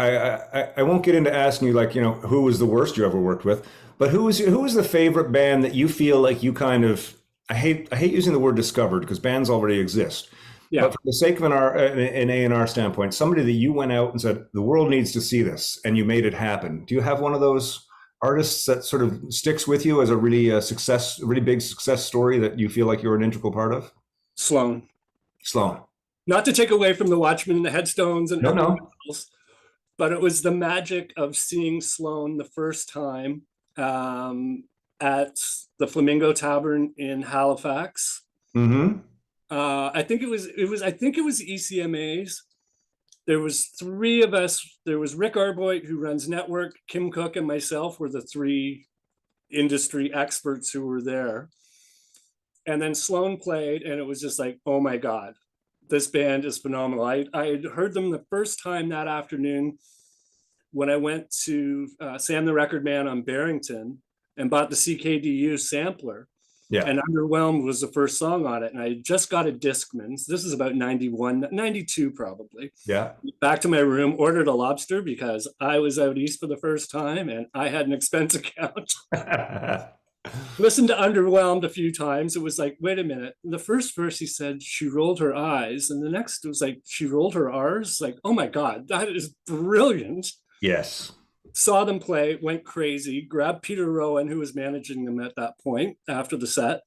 Speaker 2: I won't get into asking you, like, who was the worst you ever worked with, but who was the favorite band that you feel like you kind of, I hate using the word discovered because bands already exist. Yeah. But for the sake of an A&R standpoint, somebody that you went out and said, the world needs to see this, and you made it happen. Do you have one of those artists that sort of sticks with you as a really big success story that you feel like you're an integral part of?
Speaker 5: Sloan.
Speaker 2: Not
Speaker 5: to take away from the Watchmen and the Headstones and
Speaker 2: everything
Speaker 5: else, but it was the magic of seeing Sloan the first time at the Flamingo Tavern in Halifax.
Speaker 2: Mm-hmm.
Speaker 5: I think it was ECMAs. There was 3 of us. There was Rick Arboit, who runs Network, Kim Cook, and myself were the 3 industry experts who were there. And then Sloan played, and it was just like, oh my God, this band is phenomenal. I had heard them the first time that afternoon when I went to Sam the Record Man on Barrington and bought the CKDU sampler.
Speaker 2: Yeah.
Speaker 5: And Underwhelmed was the first song on it. And I just got a Discman's. This is about 91, 92 probably.
Speaker 2: Yeah.
Speaker 5: Back to my room, ordered a lobster because I was out east for the first time and I had an expense account. Listened to Underwhelmed a few times. It was like, wait a minute. In the first verse, he said, she rolled her eyes. And the next was like, she rolled her R's. Like, oh my God, that is brilliant.
Speaker 2: Yes.
Speaker 5: Saw them play, went crazy, grabbed Peter Rowan, who was managing them at that point after the set,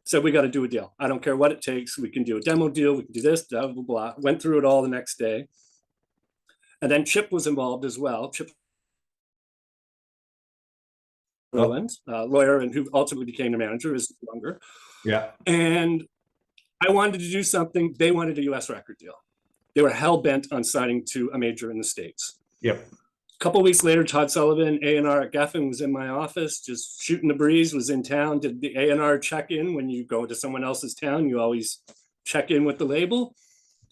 Speaker 5: said, we got to do a deal. I don't care what it takes. We can do a demo deal. We can do this, blah, blah, blah. Went through it all the next day. And then Chip was involved as well. Chip Rowland, lawyer, and who ultimately became the manager, is no longer.
Speaker 2: Yeah.
Speaker 5: And I wanted to do something. They wanted a US record deal. They were hell-bent on signing to a major in the States.
Speaker 2: Yep.
Speaker 5: A couple of weeks later, Todd Sullivan, A&R at Geffen, was in my office, just shooting the breeze, was in town, did the A&R check-in. When you go to someone else's town, you always check in with the label.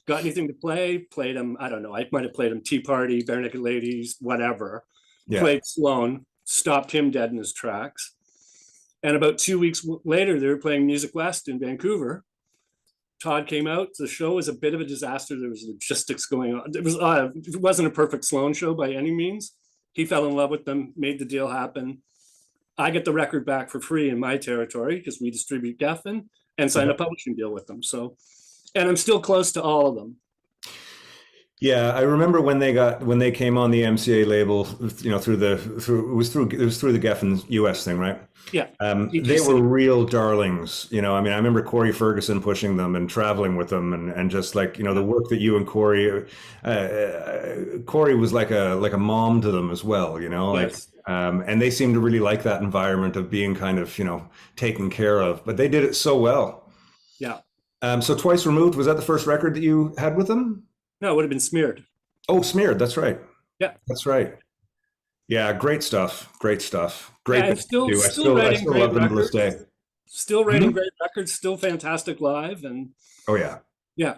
Speaker 5: Got anything to play? Played them, I don't know, I might have played them Tea Party, Bare Naked Ladies, whatever. Yeah. Played Sloan, stopped him dead in his tracks. And about 2 weeks later, they were playing Music West in Vancouver. Todd came out. The show was a bit of a disaster. There was logistics going on. It wasn't a perfect Sloan show by any means. He fell in love with them, made the deal happen. I get the record back for free in my territory because we distribute Geffen, and signed a publishing deal with them. So, and I'm still close to all of them.
Speaker 6: Yeah, I remember when they came on the MCA label, it was through the Geffen US thing, right?
Speaker 5: Yeah.
Speaker 6: They
Speaker 5: EGC.
Speaker 6: were real darlings, I mean, I remember Corey Ferguson pushing them and traveling with them, and just like the work that you and Corey was like a mom to them as well,
Speaker 5: Yes.
Speaker 6: and they seemed to really like that environment of being kind of taken care of, but they did it so well.
Speaker 5: Yeah.
Speaker 6: So Twice Removed, was that the first record that you had with them?
Speaker 5: No, it would have been Smeared.
Speaker 6: Oh, Smeared. That's right.
Speaker 5: Yeah.
Speaker 6: That's right. Yeah, great stuff. Great stuff. Great.
Speaker 5: Yeah, and still
Speaker 6: I
Speaker 5: writing
Speaker 6: still
Speaker 5: great
Speaker 6: love them to
Speaker 5: records.
Speaker 6: this day.
Speaker 5: Still writing great records. Still fantastic live, and
Speaker 6: Oh yeah.
Speaker 5: yeah.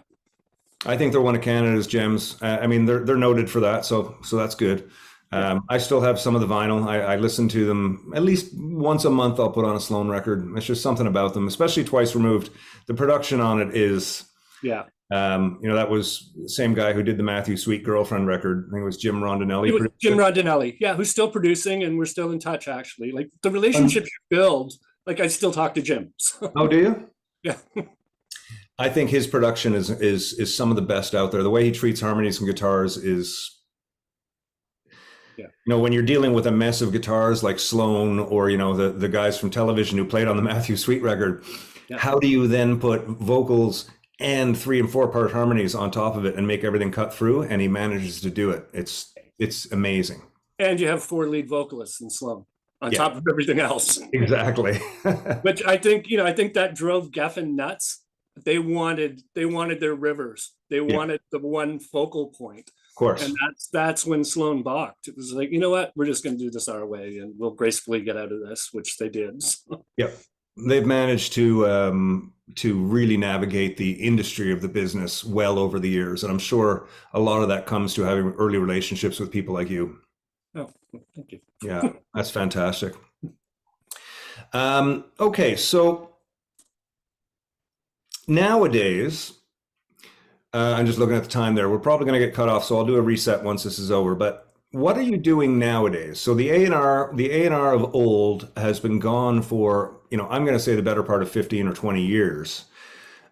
Speaker 6: I think they're one of Canada's gems. I mean, they're noted for that, so that's good. I still have some of the vinyl. I listen to them at least once a month. I'll put on a Sloan record. It's just something about them, especially Twice Removed. The production on it is.
Speaker 5: Yeah.
Speaker 6: That was the same guy who did the Matthew Sweet Girlfriend record. I think it was Jim Rondinelli.
Speaker 5: It was Jim Rondinelli, yeah, who's still producing, and we're still in touch, actually. Like, the relationships you build, like, I still talk to Jim. So.
Speaker 6: Oh, do you?
Speaker 5: Yeah.
Speaker 6: I think his production is some of the best out there. The way he treats harmonies and guitars is, when you're dealing with a mess of guitars like Sloan or, the guys from Television who played on the Matthew Sweet record, how do you then put vocals and 3 and 4 part harmonies on top of it and make everything cut through? And he manages to do it. It's amazing.
Speaker 5: And you have 4 lead vocalists in Sloan on top of everything else.
Speaker 6: Exactly.
Speaker 5: Which I think that drove Geffen nuts. They wanted their Rivers. They wanted the one focal point.
Speaker 6: Of course.
Speaker 5: And that's when Sloan balked. It was like, you know what? We're just going to do this our way, and we'll gracefully get out of this, which they did.
Speaker 6: Yep. They've managed to really navigate the industry of the business well over the years. And I'm sure a lot of that comes to having early relationships with people like you.
Speaker 5: Oh, thank you.
Speaker 6: Yeah, that's fantastic. Okay, so nowadays, I'm just looking at the time there. We're probably going to get cut off, so I'll do a reset once this is over. But what are you doing nowadays? So the A&R of old has been gone for, I'm going to say the better part of 15 or 20 years.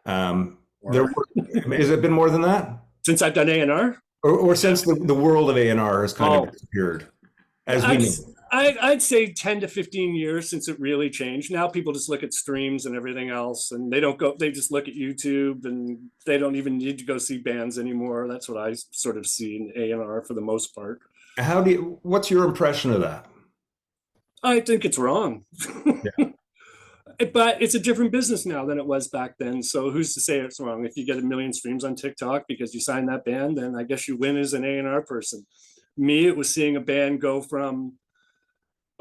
Speaker 6: Has it been more than that?
Speaker 5: Since I've done A&R?
Speaker 6: Or since the world of A&R has kind of disappeared, as we know.
Speaker 5: I'd say 10 to 15 years since it really changed. Now people just look at streams and everything else, and they just look at YouTube, and they don't even need to go see bands anymore. That's what I sort of see in A&R for the most part.
Speaker 6: What's your impression of that?
Speaker 5: I think it's wrong. Yeah. But it's a different business now than it was back then. So who's to say it's wrong? If you get 1 million streams on TikTok because you signed that band, then I guess you win as an A&R person. Me, it was seeing a band go from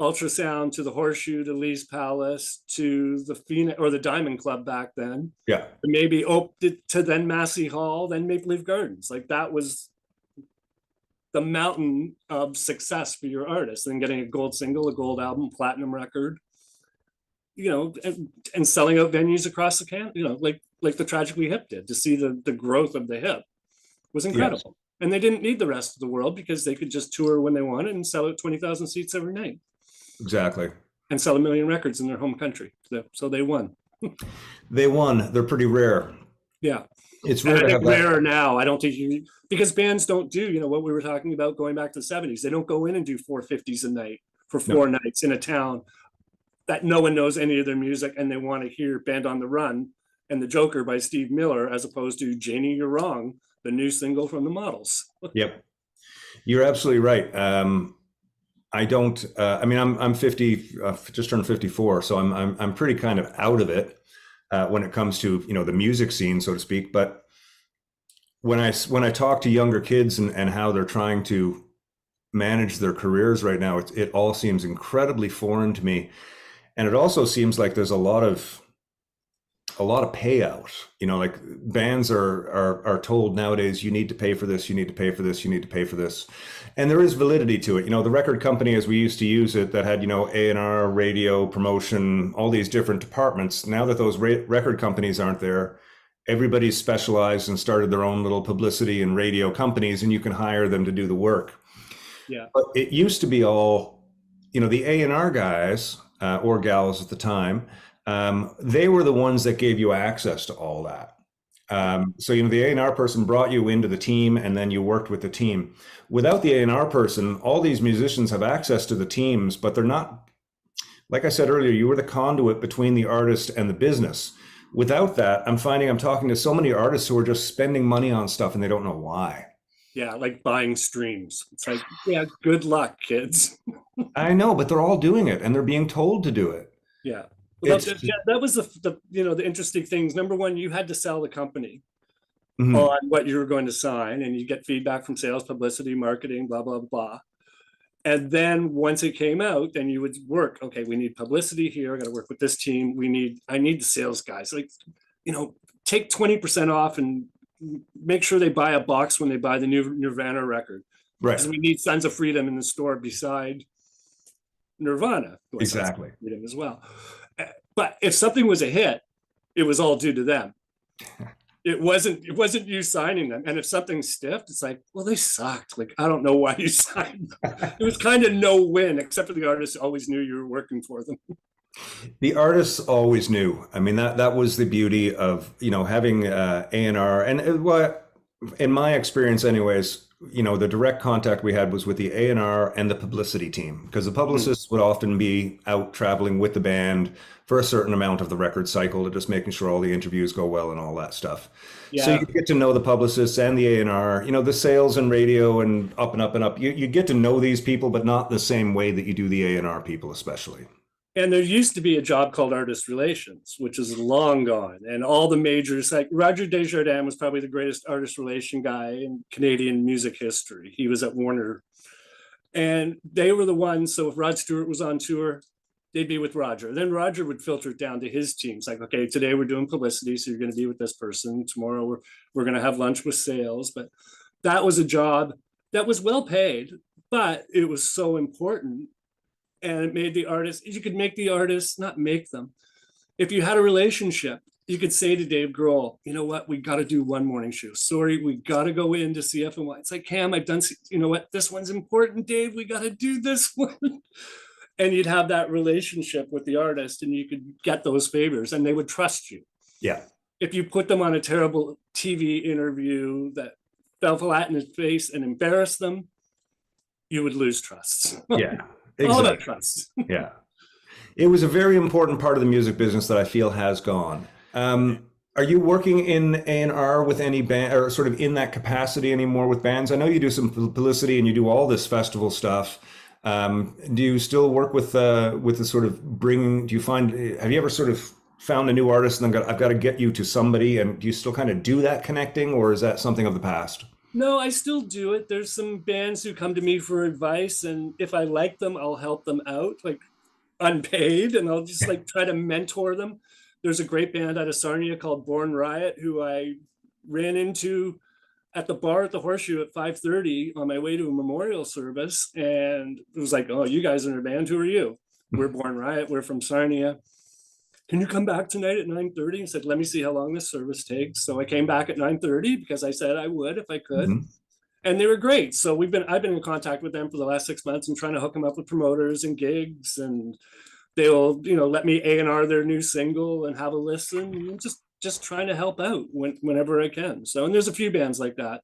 Speaker 5: Ultrasound to the Horseshoe to Lee's Palace to the Phoenix or the Diamond Club back then.
Speaker 6: Yeah.
Speaker 5: Maybe to then Massey Hall, then Maple Leaf Gardens. Like, that was the mountain of success for your artist. Then getting a gold single, a gold album, platinum record, and selling out venues across the can, like the Tragically Hip did. To see the growth of the hip was incredible. Yes. And they didn't need the rest of the world because they could just tour when they wanted and sell out 20,000 seats every night.
Speaker 6: Exactly.
Speaker 5: And sell 1 million records in their home country. So they won.
Speaker 6: They won. They're pretty rare.
Speaker 5: Yeah.
Speaker 6: It's rare to have that.
Speaker 5: Rare now. I don't think because bands don't do, what we were talking about going back to the 70s. They don't go in and do 450s a night for 4 nights in a town that no one knows any of their music, and they want to hear Band on the Run and The Joker by Steve Miller, as opposed to Janie, You're Wrong, the new single from the Models. Yep.
Speaker 6: You're absolutely right. I'm 50, just turned 54. So I'm pretty kind of out of it when it comes to, the music scene, so to speak. But when I talk to younger kids and how they're trying to manage their careers right now, it all seems incredibly foreign to me. And it also seems like there's a lot of payout, like bands are told nowadays, you need to pay for this, you need to pay for this, you need to pay for this. And there is validity to it. The record company, as we used to use it, that had, A&R, radio, promotion, all these different departments. Now that those record companies aren't there, everybody's specialized and started their own little publicity and radio companies, and you can hire them to do the work.
Speaker 5: Yeah.
Speaker 6: But it used to be all, the A&R guys or gals at the time, they were the ones that gave you access to all that. So, the A&R person brought you into the team and then you worked with the team. Without the A&R person, all these musicians have access to the teams, but they're not, like I said earlier, you were the conduit between the artist and the business. Without that, I'm finding I'm talking to so many artists who are just spending money on stuff and they don't know why.
Speaker 5: Yeah, like buying streams. It's like, yeah, good luck, kids.
Speaker 6: I know, but they're all doing it and they're being told to do it.
Speaker 5: Yeah. Well,
Speaker 6: It's-
Speaker 5: that was the interesting things. Number one, you had to sell the company
Speaker 6: Mhm.
Speaker 5: on what you were going to sign, and you get feedback from sales, publicity, marketing, blah, blah, blah. And then once it came out, then you would work. Okay, we need publicity here. I got to work with this team. I need the sales guys. Like, take 20% off and make sure they buy a box when they buy the new Nirvana record.
Speaker 6: Right.
Speaker 5: Because we need Sons of Freedom in the store beside Nirvana.
Speaker 6: Exactly.
Speaker 5: Freedom as well. But if something was a hit, it was all due to them. It wasn't you signing them. And if something's stiffed, it's like, well, they sucked. Like, I don't know why you signed them. It was kind of no win, except for the artists always knew you were working for them.
Speaker 6: The artists always knew. I mean, that was the beauty of, having A&R. And what, in my experience anyways, the direct contact we had was with the A&R and the publicity team, because the publicists would often be out traveling with the band for a certain amount of the record cycle to just making sure all the interviews go well and all that stuff.
Speaker 5: Yeah.
Speaker 6: So you get to know the publicists and the A&R, the sales and radio and up and up and up. You get to know these people, but not the same way that you do the A&R people, especially.
Speaker 5: And there used to be a job called artist relations, which is long gone. And all the majors, like Roger Desjardins was probably the greatest artist relation guy in Canadian music history. He was at Warner. And they were the ones, so if Rod Stewart was on tour, they'd be with Roger. Then Roger would filter it down to his teams. Like, okay, today we're doing publicity, so you're going to be with this person. Tomorrow we're going to have lunch with sales. But that was a job that was well paid, but it was so important. And it made the artists, you could make the artists, not make them. If you had a relationship, you could say to Dave Grohl, you know what, we got to do one morning show. Sorry, we got to go in to CFNY. It's like, Cam, I've done, you know what, this one's important, Dave, we got to do this one. And you'd have that relationship with the artist and you could get those favors and they would trust you.
Speaker 6: Yeah.
Speaker 5: If you put them on a terrible TV interview that fell flat in his face and embarrassed them, you would lose trust.
Speaker 6: Yeah.
Speaker 5: All
Speaker 6: Exactly.
Speaker 5: about trust.
Speaker 6: Yeah. It was a very important part of the music business that I feel has gone. Are you working in A&R with any band, or sort of in that capacity anymore with bands? I know you do some publicity and you do all this festival stuff. Do you still work with the sort of bringing, have you ever sort of found a new artist and then I've got to get you to somebody, and do you still kind of do that connecting, or is that something of the past?
Speaker 5: No, I still do it. There's some bands who come to me for advice, and if I like them, I'll help them out, like unpaid, and I'll just like try to mentor them. There's a great band out of Sarnia called Born Riot, who I ran into at the bar at the Horseshoe at 5:30 on my way to a memorial service. And it was like, oh, you guys are in a band. Who are you? We're Born Riot. We're from Sarnia. Can you come back tonight at 9:30? I said, let me see how long this service takes. So I came back at 9:30 because I said I would if I could.
Speaker 6: Mm-hmm.
Speaker 5: And they were great. So I've been in contact with them for the last 6 months and trying to hook them up with promoters and gigs, and they'll, let me A&R their new single and have a listen, and just trying to help out whenever I can. So, and there's a few bands like that.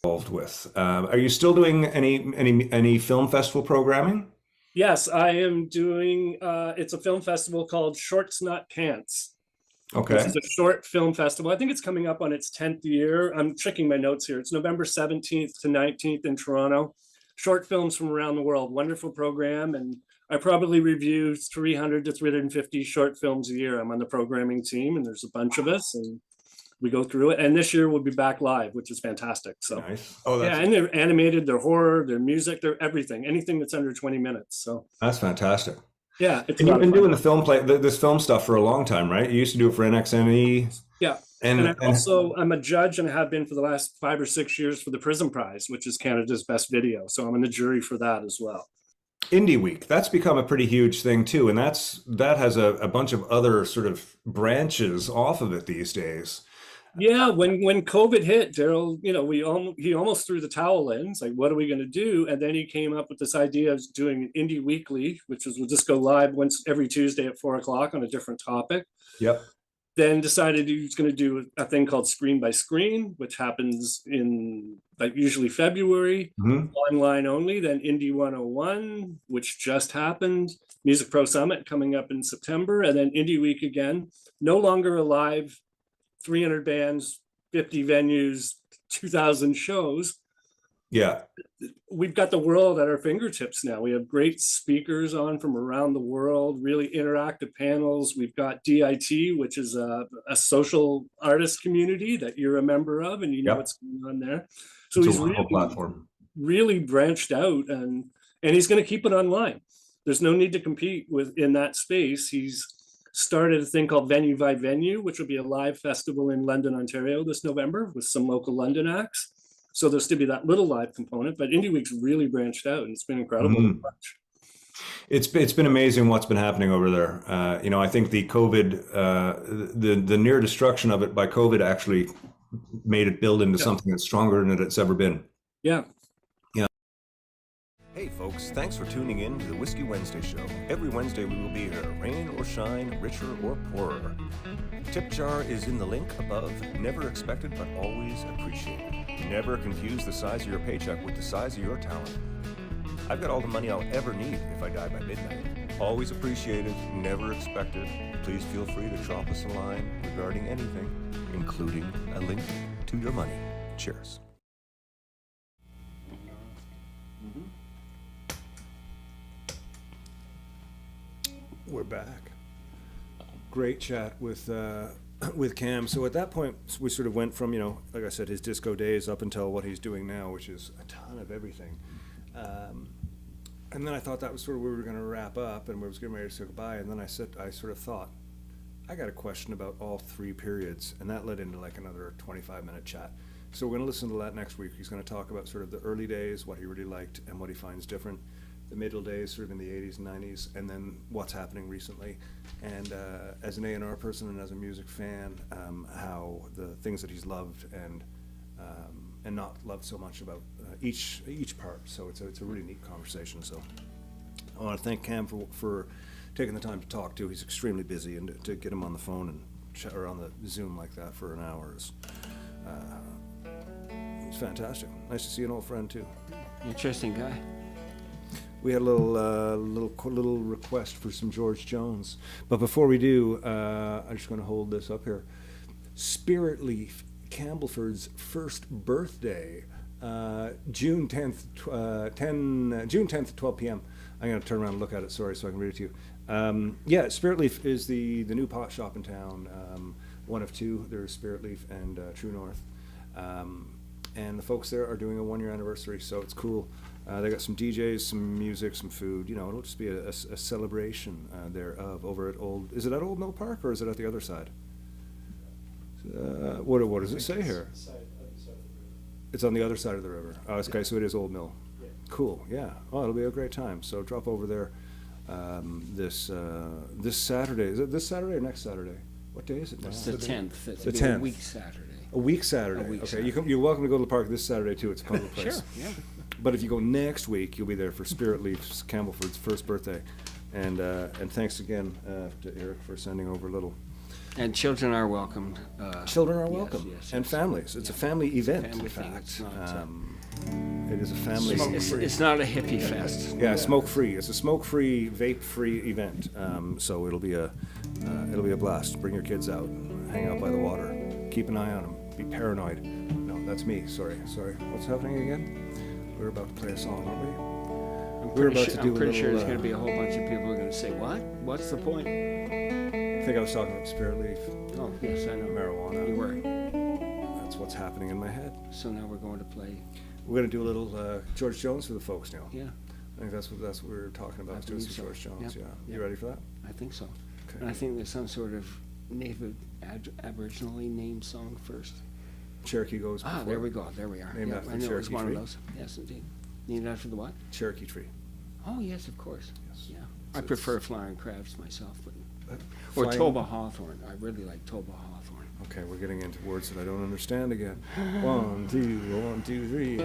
Speaker 6: Involved with. Are you still doing any film festival programming?
Speaker 5: Yes, I am doing, it's a film festival called Shorts Not Pants.
Speaker 6: Okay.
Speaker 5: This is a short film festival. I think it's coming up on its 10th year. I'm checking my notes here. It's November 17th to 19th in Toronto. Short films from around the world. Wonderful program. And I probably review 300 to 350 short films a year. I'm on the programming team, and there's a bunch of us, and we go through it. And this year we'll be back live, which is fantastic. So
Speaker 6: Nice. Oh,
Speaker 5: yeah, and they're animated, they're horror, they're music, they're everything, anything that's under 20 minutes. So
Speaker 6: that's fantastic.
Speaker 5: yeah, it's
Speaker 6: And you've been
Speaker 5: doing
Speaker 6: doing this film stuff for a long time, right? You used to do it for NXNE.
Speaker 5: yeah. And I'm a judge, and I have been for the last 5 or 6 years for the Prism Prize, which is Canada's best video. So I'm in the jury for that as well.
Speaker 6: Indie Week, that's become a pretty huge thing too, and that has a bunch of other sort of branches off of it these days.
Speaker 5: Yeah, when COVID hit, Daryl, he almost threw the towel in. It's like, what are we going to do? And then he came up with this idea of doing an Indie Weekly, which is we'll just go live once every Tuesday at 4 o'clock on a different topic.
Speaker 6: Yep.
Speaker 5: Then decided he was going to do a thing called Screen by Screen, which happens in like usually February, online only. Then Indie 101, which just happened. Music Pro Summit coming up in September, and then Indie Week again. No longer a live 300 bands, 50 venues, 2,000 shows.
Speaker 6: Yeah.
Speaker 5: We've got the world at our fingertips now. We have great speakers on from around the world, really interactive panels. We've got DIT, which is a social artist community that you're a member of, and you know what's going on there. So he's really branched out, and he's going to keep it online. There's no need to compete in that space. He's started a thing called Venue by Venue, which will be a live festival in London, Ontario this November with some local London acts. So there's still be that little live component, but Indie Week's really branched out, and it's been incredible to watch.
Speaker 6: It's been amazing what's been happening over there. I think the COVID, the near destruction of it by COVID actually made it build into something that's stronger than it's ever been.
Speaker 5: Yeah.
Speaker 1: Hey folks, thanks for tuning in to the Whiskey Wednesday show. Every Wednesday we will be here, rain or shine, richer or poorer. Tip jar is in the link above. Never expected, but always appreciated. Never confuse the size of your paycheck with the size of your talent. I've got all the money I'll ever need if I die by midnight. Always appreciated, never expected. Please feel free to drop us a line regarding anything, including a link to your money. Cheers.
Speaker 6: We're back. Great chat with Cam. So at that point, we sort of went from, like I said, his disco days up until what he's doing now, which is a ton of everything. And then I thought that was sort of where we were going to wrap up, and we was getting ready to say goodbye. And then I sort of thought, I got a question about all three periods, and that led into like another 25-minute chat. So we're going to listen to that next week. He's going to talk about sort of the early days, what he really liked, and what he finds different. The middle days, sort of in the 80s and 90s, and then what's happening recently. And as an A&R person and as a music fan, how the things that he's loved and not loved so much about each part. So it's a really neat conversation. So I want to thank Cam for taking the time to talk to. He's extremely busy, and to get him on the phone and or on the Zoom like that for an hour is it's fantastic. Nice to see an old friend too.
Speaker 3: Interesting guy.
Speaker 6: We had a little request for some George Jones, but before we do, I'm just going to hold this up here. Spirit Leaf, Campbellford's first birthday, June 10th, 12 p.m. I'm going to turn around and look at it. Sorry, so I can read it to you. Spirit Leaf is the new pot shop in town. One of two. There's Spirit Leaf and True North, and the folks there are doing a 1-year anniversary, so it's cool. They got some DJs, some music, some food. It'll just be a celebration thereof over at Old. Is it at Old Mill Park or is it at the other side? What does it say here? It's on the other side of the river. Oh, okay, so it is Old Mill. Yeah. Cool. Yeah. Oh, it'll be a great time. So drop over there this Saturday. Is it this Saturday or next Saturday? What day is it now?
Speaker 3: It's the 10th. It's
Speaker 6: the 10th.
Speaker 3: A week Saturday.
Speaker 6: A week Saturday. Okay, you're welcome to go to the park this Saturday too. It's a public place.
Speaker 3: Sure. Yeah.
Speaker 6: But if you go next week, you'll be there for Spirit Leaf's Campbellford's first birthday, and thanks again to Eric for sending over a little.
Speaker 3: And children are welcome.
Speaker 6: Children are welcome,
Speaker 3: yes,
Speaker 6: and families. It's a family event.
Speaker 3: Family
Speaker 6: in
Speaker 3: thing.
Speaker 6: fact,
Speaker 3: It's not,
Speaker 6: it is a family.
Speaker 3: it's not a hippie fest.
Speaker 6: Yeah, smoke-free. It's a smoke-free, vape-free event. So it'll be a blast. Bring your kids out, hang out by the water, keep an eye on them, be paranoid. No, that's me. Sorry. What's happening again? We're about to play a song, aren't we?
Speaker 3: I'm pretty sure there's going to be a whole bunch of people who are going to say, "What? What's the point?"
Speaker 6: I think I was talking about Spirit Leaf.
Speaker 3: Oh, yes, I know.
Speaker 6: Marijuana.
Speaker 3: You were.
Speaker 6: That's what's happening in my head.
Speaker 3: So now we're going to play.
Speaker 6: We're going to do a little George Jones for the folks now.
Speaker 3: Yeah.
Speaker 6: I think that's what we were talking about. Doing some George Jones.
Speaker 3: Yep.
Speaker 6: Yeah. You ready for that?
Speaker 3: I think so.
Speaker 6: Okay.
Speaker 3: And I think there's some sort of native aboriginally named song first.
Speaker 6: Cherokee goes before.
Speaker 3: There we go. There we are.
Speaker 6: Named after
Speaker 3: I know it was
Speaker 6: Cherokee
Speaker 3: one
Speaker 6: tree.
Speaker 3: of those. Yes, indeed. Named after the what?
Speaker 6: Cherokee tree.
Speaker 3: Oh, yes, of course.
Speaker 6: Yes.
Speaker 3: Yeah.
Speaker 6: So
Speaker 3: I prefer flowering crabs myself, but or
Speaker 6: flying-
Speaker 3: Toba Hawthorne. I really like Toba Hawthorne.
Speaker 6: Okay, we're getting into words that I don't understand again. 1, 2, 1, 2, 3.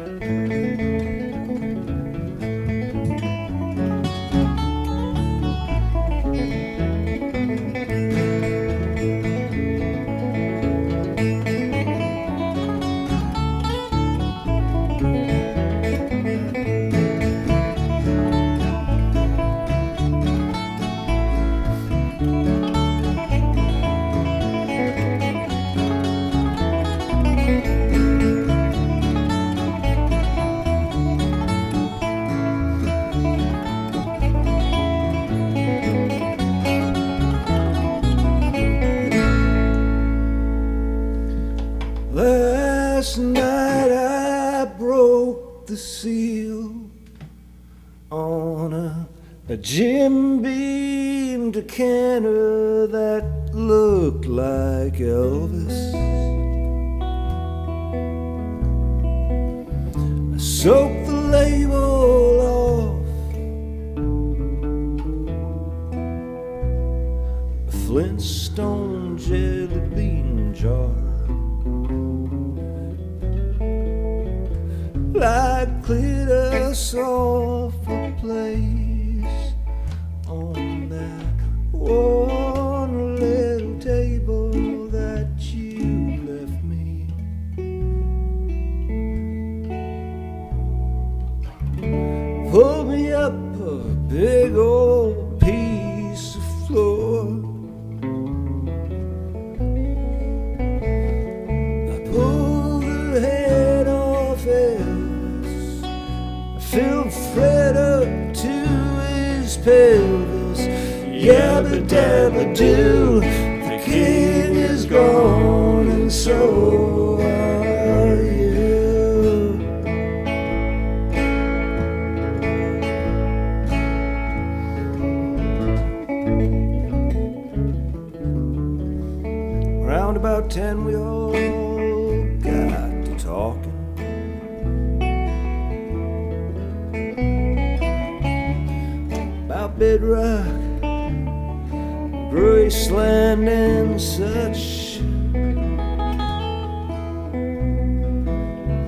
Speaker 2: the seal on a Jim Beam decanter that looked like Elvis. I soaked the label off a Flintstone jelly bean jar. I cleared us off a place on that one little table that you left me. Pulled me up a big old piece of floor. I pulled her head off Elvis, I filled Fred up to his pelvis. Yabba dabba doo, the king is gone and so are you. Round about 10 we all got to talking. About bedrock, Graceland and such.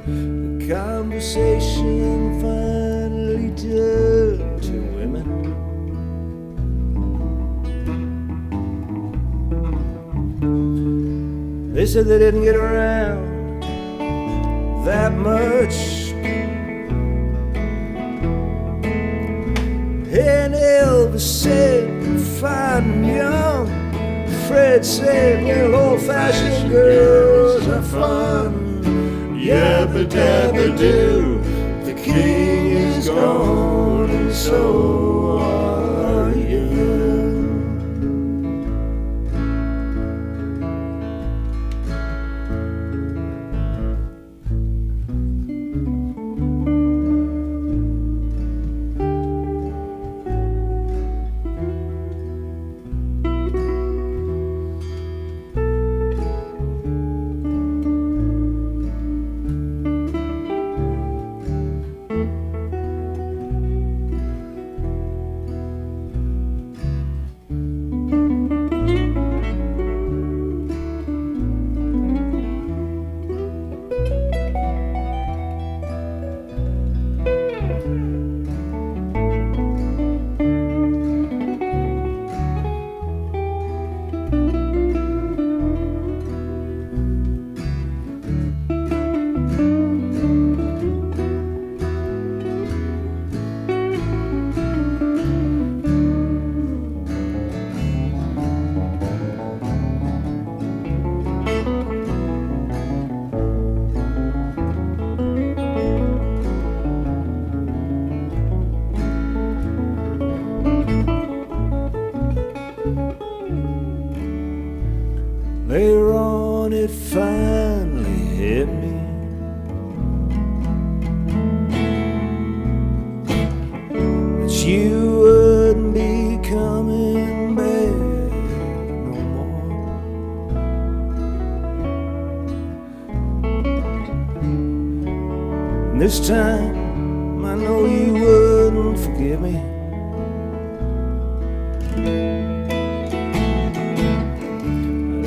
Speaker 2: The conversation finally turned to women. They said they didn't get around that much. And Elvis said, fine and young. Fred said, well, old-fashioned girls are fun. Yabba dabba doo, the king is gone and so are you. Later on it finally hit me. That you wouldn't be coming back no more. And this time I know you wouldn't forgive me.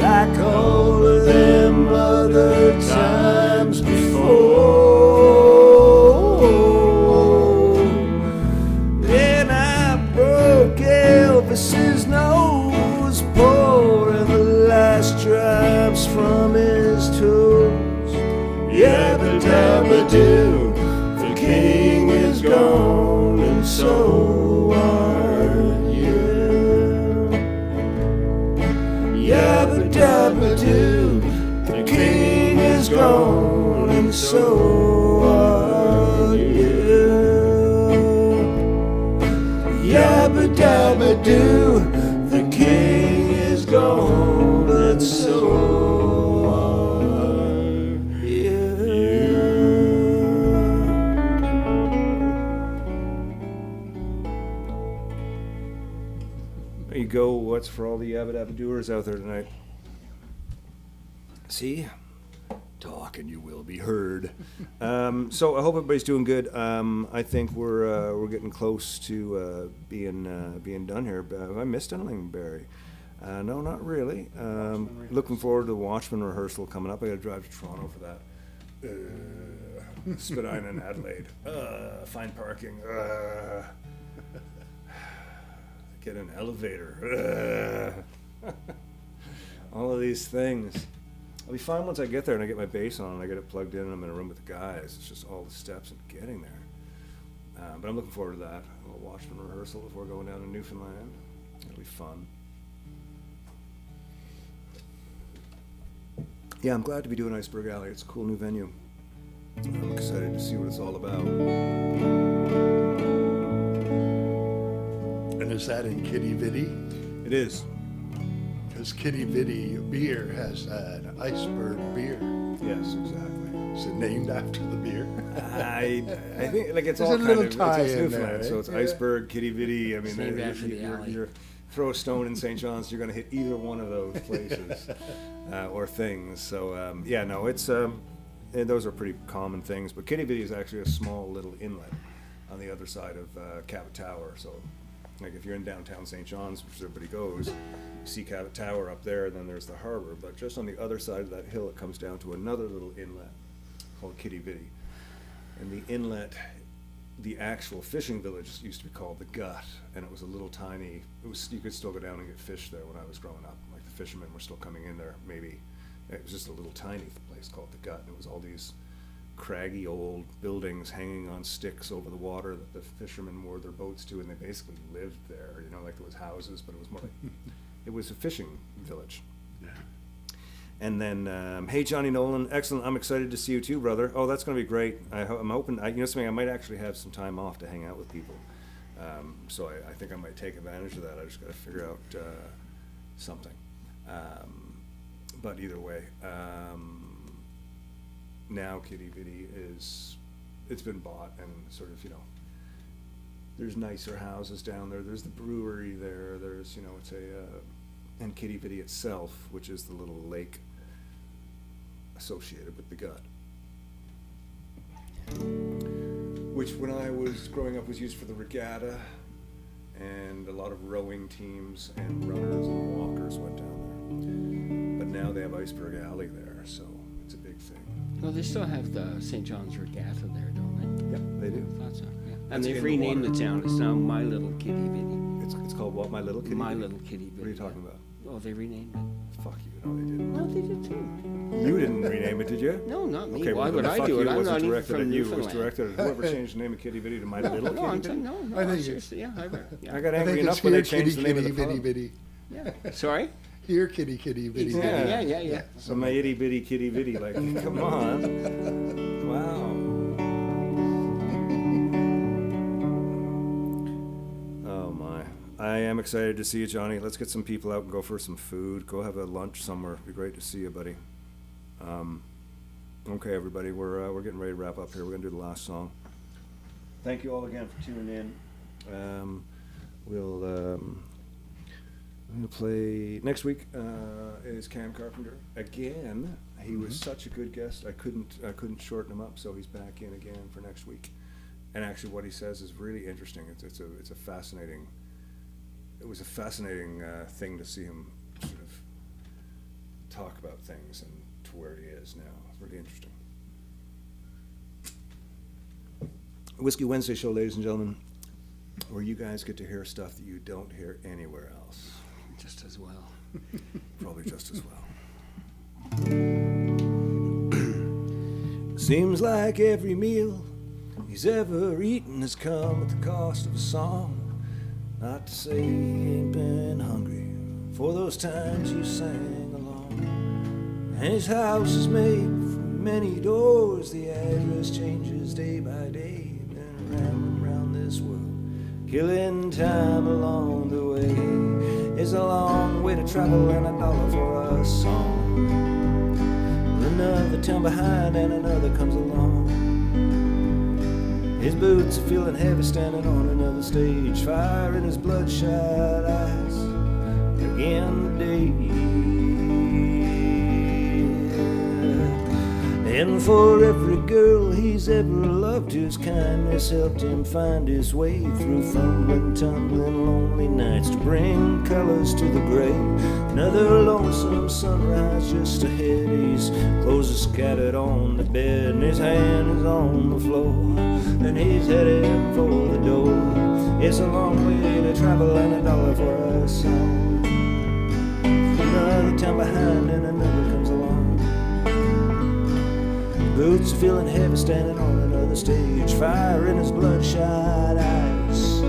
Speaker 2: Like all of them other times before. And I broke Elvis's nose, pouring the last drops from his toes. Yabba dabba doo, the king is gone and so are you. Yabba dabba doo, the king is gone and so are you. Yabba dabba doo, the king is gone and so are you.
Speaker 6: go. What's for all the yabba doers out there tonight? See? Talk and you will be heard. So I hope everybody's doing good. I think we're getting close to being done here. Have I missed anything, Barry? No, not really. Looking forward to the Watchmen rehearsal coming up. I got to drive to Toronto for that. Spadina and Adelaide. Find parking. Get an elevator. All of these things. I'll be fine once I get there and I get my bass on and I get it plugged in and I'm in a room with the guys. It's just all the steps and getting there. But I'm looking forward to that. A little Watchmen rehearsal before going down to Newfoundland. It'll be fun. Yeah, I'm glad to be doing Iceberg Alley. It's a cool new venue. I'm excited to see what it's all about.
Speaker 4: And is that in Kitty Vitty?
Speaker 6: It is.
Speaker 4: Because Kitty Vitty beer has an iceberg beer.
Speaker 6: Yes, exactly.
Speaker 4: Is it named after the beer?
Speaker 6: I think like it's
Speaker 4: There's
Speaker 6: all
Speaker 4: a
Speaker 6: kind
Speaker 4: little
Speaker 6: of
Speaker 4: tie
Speaker 6: it's
Speaker 4: in
Speaker 6: Newfoundland,
Speaker 4: there,
Speaker 6: so it's
Speaker 4: right?
Speaker 6: Iceberg, Kitty Vitty. I mean,
Speaker 3: Named after the alley.
Speaker 6: you're throw a stone in St. John's, you're going to hit either one of those places or things. So yeah, no, it's and those are pretty common things. But Kitty Vitty is actually a small little inlet on the other side of Cabot Tower. So like if you're in downtown St. John's, which everybody goes, you see Cabot Tower up there, and then there's the harbor. But just on the other side of that hill, it comes down to another little inlet called Kitty Vitty. And the inlet, the actual fishing village used to be called the Gut, and it was a little tiny, you could still go down and get fish there when I was growing up. Like the fishermen were still coming in there, maybe. It was just a little tiny place called the Gut, and it was all these craggy old buildings hanging on sticks over the water that the fishermen moored their boats to, and they basically lived there, you know, like there was houses, but it was more like, it was a fishing village.
Speaker 4: Yeah.
Speaker 6: And then, hey, Johnny Nolan, excellent. I'm excited to see you too, brother. Oh, that's going to be great. I'm hoping, you know something, I might actually have some time off to hang out with people. So I think I might take advantage of that. I just got to figure out something. But either way, now Kitty Vitty it's been bought and sort of, you know, there's nicer houses down there. There's the brewery there. There's, you know, it's and Kitty Vitty itself, which is the little lake associated with the Gut, which when I was growing up was used for the regatta, and a lot of rowing teams and runners and walkers went down there. But now they have Iceberg Alley there, so it's a big thing.
Speaker 3: Well, they still have the St. John's Regatta there, don't they?
Speaker 6: Yep, they do.
Speaker 3: I thought so, yeah.
Speaker 6: That's
Speaker 3: And they've
Speaker 6: in the
Speaker 3: renamed the
Speaker 6: water.
Speaker 3: town. It's now My Little Kitty Vitty.
Speaker 6: It's called what? My Little Kitty
Speaker 3: My
Speaker 6: Vitty?
Speaker 3: Little Kitty Vitty.
Speaker 6: What are you talking about?
Speaker 3: Oh, they renamed it.
Speaker 6: Fuck you, no they didn't.
Speaker 3: No, they did too.
Speaker 6: You didn't rename it, did you?
Speaker 3: No, not me.
Speaker 6: Okay,
Speaker 3: Why
Speaker 6: well,
Speaker 3: would
Speaker 6: then
Speaker 3: I
Speaker 6: fuck
Speaker 3: do
Speaker 6: you.
Speaker 3: it? I'm
Speaker 6: wasn't
Speaker 3: not even
Speaker 6: directed
Speaker 3: from
Speaker 6: at you. It was
Speaker 3: Newfoundland.
Speaker 6: directed at whoever changed the name of Kitty Vitty to My Little
Speaker 3: No,
Speaker 6: Kitty
Speaker 3: I'm
Speaker 6: Vitty.
Speaker 3: saying, no,
Speaker 4: I
Speaker 3: no,
Speaker 4: think
Speaker 3: seriously, yeah, yeah.
Speaker 6: I got
Speaker 4: I
Speaker 6: angry
Speaker 4: think
Speaker 6: enough
Speaker 4: it's
Speaker 6: when
Speaker 4: here,
Speaker 6: they
Speaker 4: Kitty,
Speaker 6: changed the name
Speaker 4: Kitty,
Speaker 6: of the
Speaker 4: Vitty,
Speaker 6: pub.
Speaker 4: Vitty.
Speaker 3: Sorry?
Speaker 4: Here, Kitty, Kitty, Vitty,
Speaker 3: Exactly,
Speaker 4: Vitty.
Speaker 3: yeah.
Speaker 6: So my itty bitty kitty vitty, like, come on. Wow. Oh my. I am excited to see you, Johnny. Let's get some people out and go for some food. Go have a lunch somewhere. It'd be great to see you, buddy. Okay, everybody, we're getting ready to wrap up here. We're gonna do the last song. Thank you all again for tuning in. I'm gonna play next week. Is Cam Carpenter again? He was such a good guest. I couldn't shorten him up, so he's back in again for next week. And actually, what he says is really interesting. It's a fascinating. It was a fascinating thing to see him sort of talk about things and to where he is now. It's really interesting. Whiskey Wednesday show, ladies and gentlemen, where you guys get to hear stuff that you don't hear anywhere else.
Speaker 3: Just as well.
Speaker 6: Probably just as well. Seems like every meal he's ever eaten has come at the cost of a song. Not to say he ain't been hungry for those times you sang along. And his house is made from many doors. The address changes day by day. Been rambling around this world, killing time along the way. It's a long way to travel and $1 for a song. Another town behind and another comes along. His boots are feeling heavy standing on another stage. Fire in his bloodshot eyes.
Speaker 2: in the day. And for every girl he's ever loved, his kindness helped him find his way through fumbling, tumbling, lonely nights to bring colors to the gray. Another lonesome sunrise just ahead. His clothes are scattered on the bed, and his hand is on the floor, and he's headed for the door. It's a long way to travel and $1 for a song. Another town behind and another comes along. Boots feeling heavy, standing on another stage, fire in his bloodshot eyes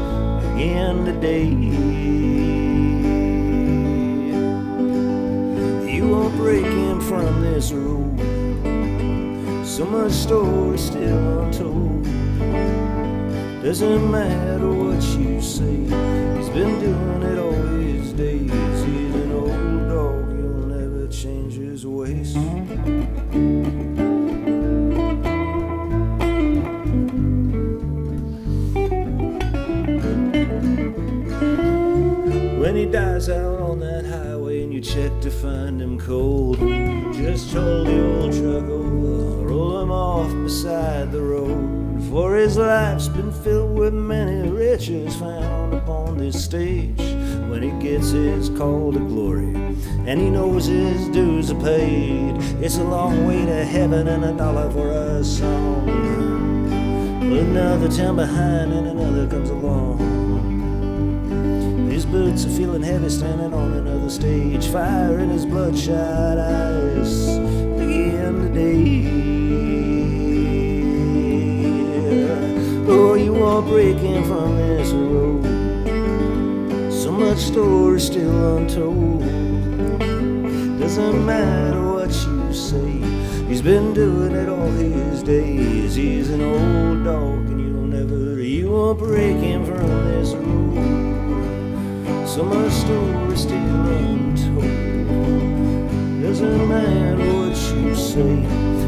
Speaker 2: again today. You won't break him from this road, so much story still untold. Doesn't matter what you say, he's been doing it all his days. He's an old dog, he'll never change his ways. When he dies out on that highway and you check to find him cold, just hold the old truck over, roll him off beside the road. For his life's been filled with many riches found upon this stage. When he gets his call to glory and he knows his dues are paid, it's a long way to heaven and $1 for a song. But another town behind and another comes along. His boots are feeling heavy, standing on another stage, fire in his bloodshot eyes again today. Oh, you won't break him from this road, so much story still untold. Doesn't matter what you say, he's been doing it all his days. He's an old dog and you won't break him from this road, so much story still untold. Doesn't matter what you say,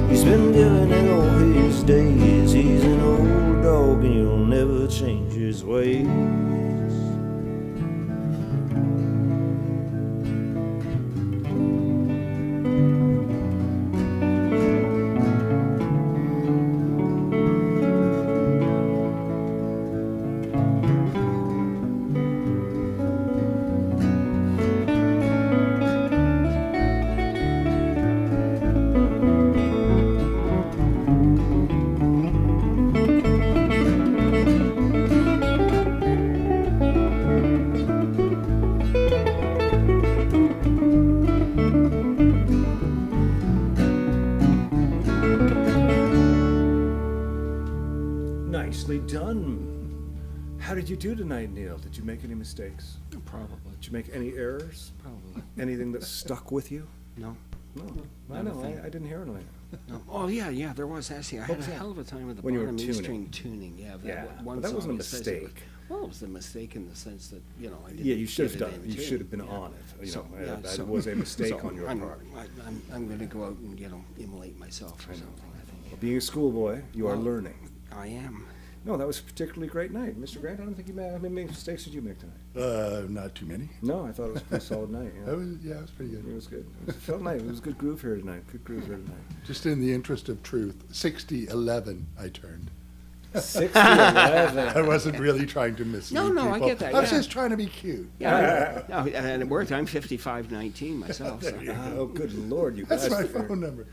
Speaker 2: he's been doing it all his days. He's an old dog and you'll never change his ways. Nicely done. How did you do tonight, Neil? Did you make any mistakes?
Speaker 3: Probably.
Speaker 2: Did you make any errors?
Speaker 3: Probably.
Speaker 2: Anything that stuck with you?
Speaker 3: No.
Speaker 2: No, I know. I didn't hear anything.
Speaker 3: No. Oh yeah, there was actually. I had
Speaker 2: was
Speaker 3: a
Speaker 2: that?
Speaker 3: hell of a time with the
Speaker 2: When you were
Speaker 3: bottom E
Speaker 2: tuning.
Speaker 3: string tuning. Yeah,
Speaker 2: But that
Speaker 3: song
Speaker 2: wasn't a
Speaker 3: especially was-
Speaker 2: mistake.
Speaker 3: Well, it was a mistake in the sense that I didn't.
Speaker 2: Yeah, you should have
Speaker 3: get
Speaker 2: done
Speaker 3: it
Speaker 2: it. You
Speaker 3: in
Speaker 2: should have been
Speaker 3: tune.
Speaker 2: on it. You know, that
Speaker 3: so-
Speaker 2: was a mistake
Speaker 3: so
Speaker 2: on your part.
Speaker 3: I'm going to go out and immolate myself or something. I think
Speaker 2: Being a schoolboy, you are
Speaker 3: Well-
Speaker 2: learning.
Speaker 3: I am.
Speaker 2: No, that was a particularly great night. Mr. Grant, I don't think you made, how many mistakes did you make tonight?
Speaker 4: Not too many.
Speaker 2: No, I thought it was a pretty solid night. Yeah.
Speaker 4: It was pretty
Speaker 2: It
Speaker 4: good.
Speaker 2: was good. It felt nice. It was a good groove here tonight. Good groove here tonight.
Speaker 4: Just in the interest of truth, 60-11 I turned.
Speaker 2: 60-11.
Speaker 4: I wasn't really trying to mislead
Speaker 3: No, I
Speaker 4: people.
Speaker 3: get that,
Speaker 4: I was
Speaker 3: yeah.
Speaker 4: just trying to be cute.
Speaker 3: Yeah, no, and it worked. I'm 55-19 myself. So.
Speaker 2: Oh, good Lord, you
Speaker 4: That's
Speaker 2: guys.
Speaker 4: my phone number.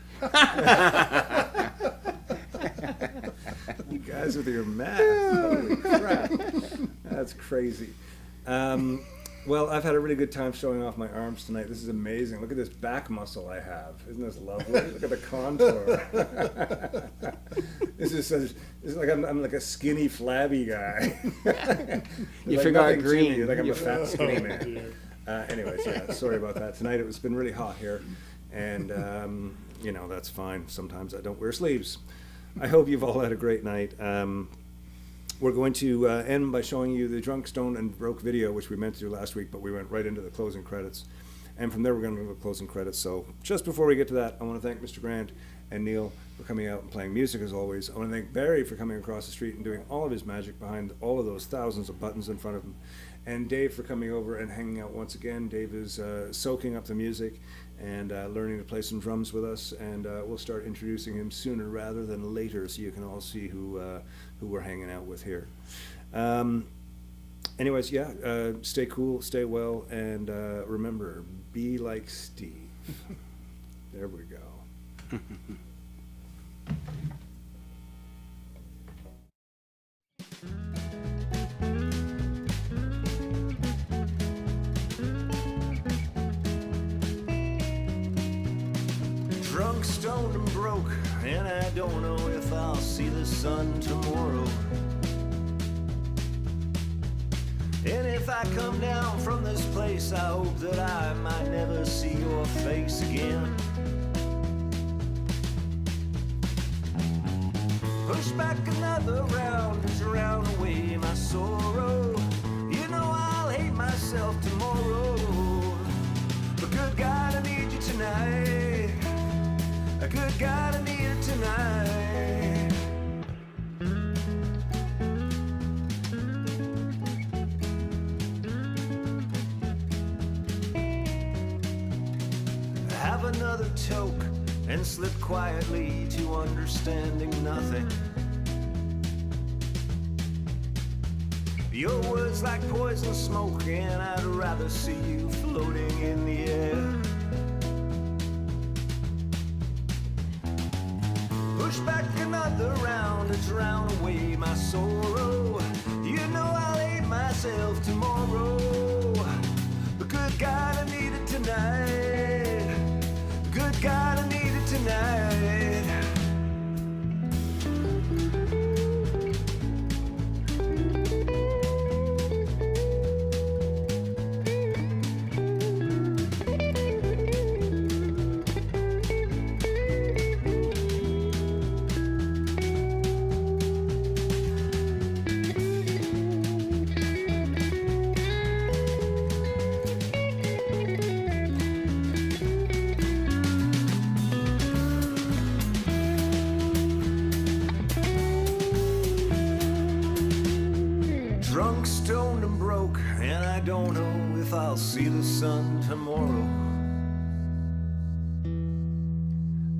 Speaker 2: You guys with your math. Holy crap. That's crazy. Well, I've had a really good time showing off my arms tonight. This is amazing. Look at this back muscle I have. Isn't this lovely? Look at the contour. This is like I'm like a skinny, flabby guy.
Speaker 3: You
Speaker 2: Like
Speaker 3: forgot
Speaker 2: nothing to
Speaker 3: green.
Speaker 2: me, Like I'm
Speaker 3: You
Speaker 2: a fat, skinny man. Anyways, yeah, sorry about that. Tonight it's been really hot here, and that's fine. Sometimes I don't wear sleeves. I hope you've all had a great night. We're going to end by showing you the Drunk, Stoned, and Broke video, which we meant to do last week, but we went right into the closing credits. And from there, we're going to do the closing credits. So just before we get to that, I want to thank Mr. Grant
Speaker 6: and Neil for coming out and playing music as always. I want to thank Barry for coming across the street and doing all of his magic behind all of those thousands of buttons in front of him. And Dave for coming over and hanging out once again. Dave is soaking up the music and learning to play some drums with us, and we'll start introducing him sooner rather than later so you can all see who we're hanging out with here. Anyways, yeah, stay cool, stay well, and remember, be like Steve. There we go.
Speaker 2: Drunk, stoned, and broke, and I don't know if I'll see the sun tomorrow. And if I come down from this place, I hope that I might never see your face again. Push back another round to drown away my sorrow. You know I'll hate myself tomorrow. But good God, I need you tonight. Good God, I need you tonight. Have another toke and slip quietly to understanding nothing. Your words like poison smoke, and I'd rather see you floating in the air. Push back another round to drown away my sorrow. You know I'll hate myself tomorrow. But good God, I need it tonight. Good God, I need it tonight. Drunk, stoned, and broke, and I don't know if I'll see the sun tomorrow.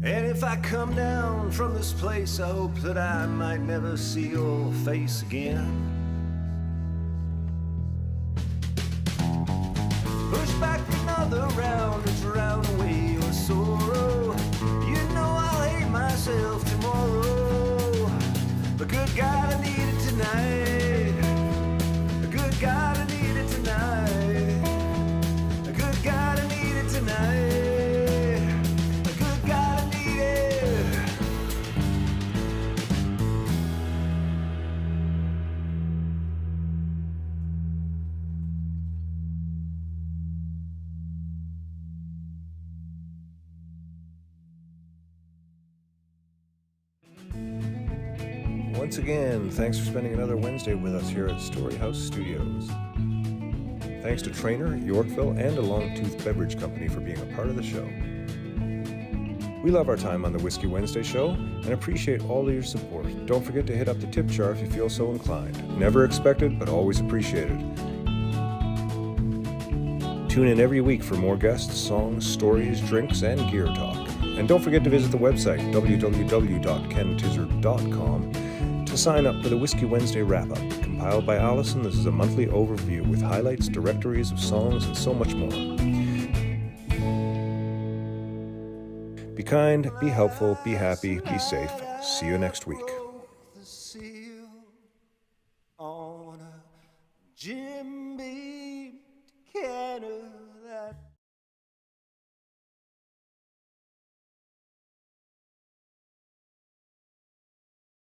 Speaker 2: And if I come down from this place, I hope that I might never see your face again. Push back another round to drown away your sorrow. You know I'll hate myself tomorrow. But good God, I need it tonight. Good God, I need it tonight. Good God, I need it tonight. Good God, I need it.
Speaker 1: Once again, thanks for spending another Wednesday with us here at Storyhouse Studios. Thanks to Trainer, Yorkville, and a Longtooth Beverage Company for being a part of the show. We love our time on the Whiskey Wednesday show and appreciate all of your support. Don't forget to hit up the tip jar if you feel so inclined. Never expected, but always appreciated. Tune in every week for more guests, songs, stories, drinks, and gear talk. And don't forget to visit the website, www.kentizzard.com, to sign up for the Whiskey Wednesday wrap-up. Compiled by Allison, this is a monthly overview with highlights, directories of songs, and so much more. Be kind, be helpful, be happy, be safe. See you next week.
Speaker 2: The seal on a Jim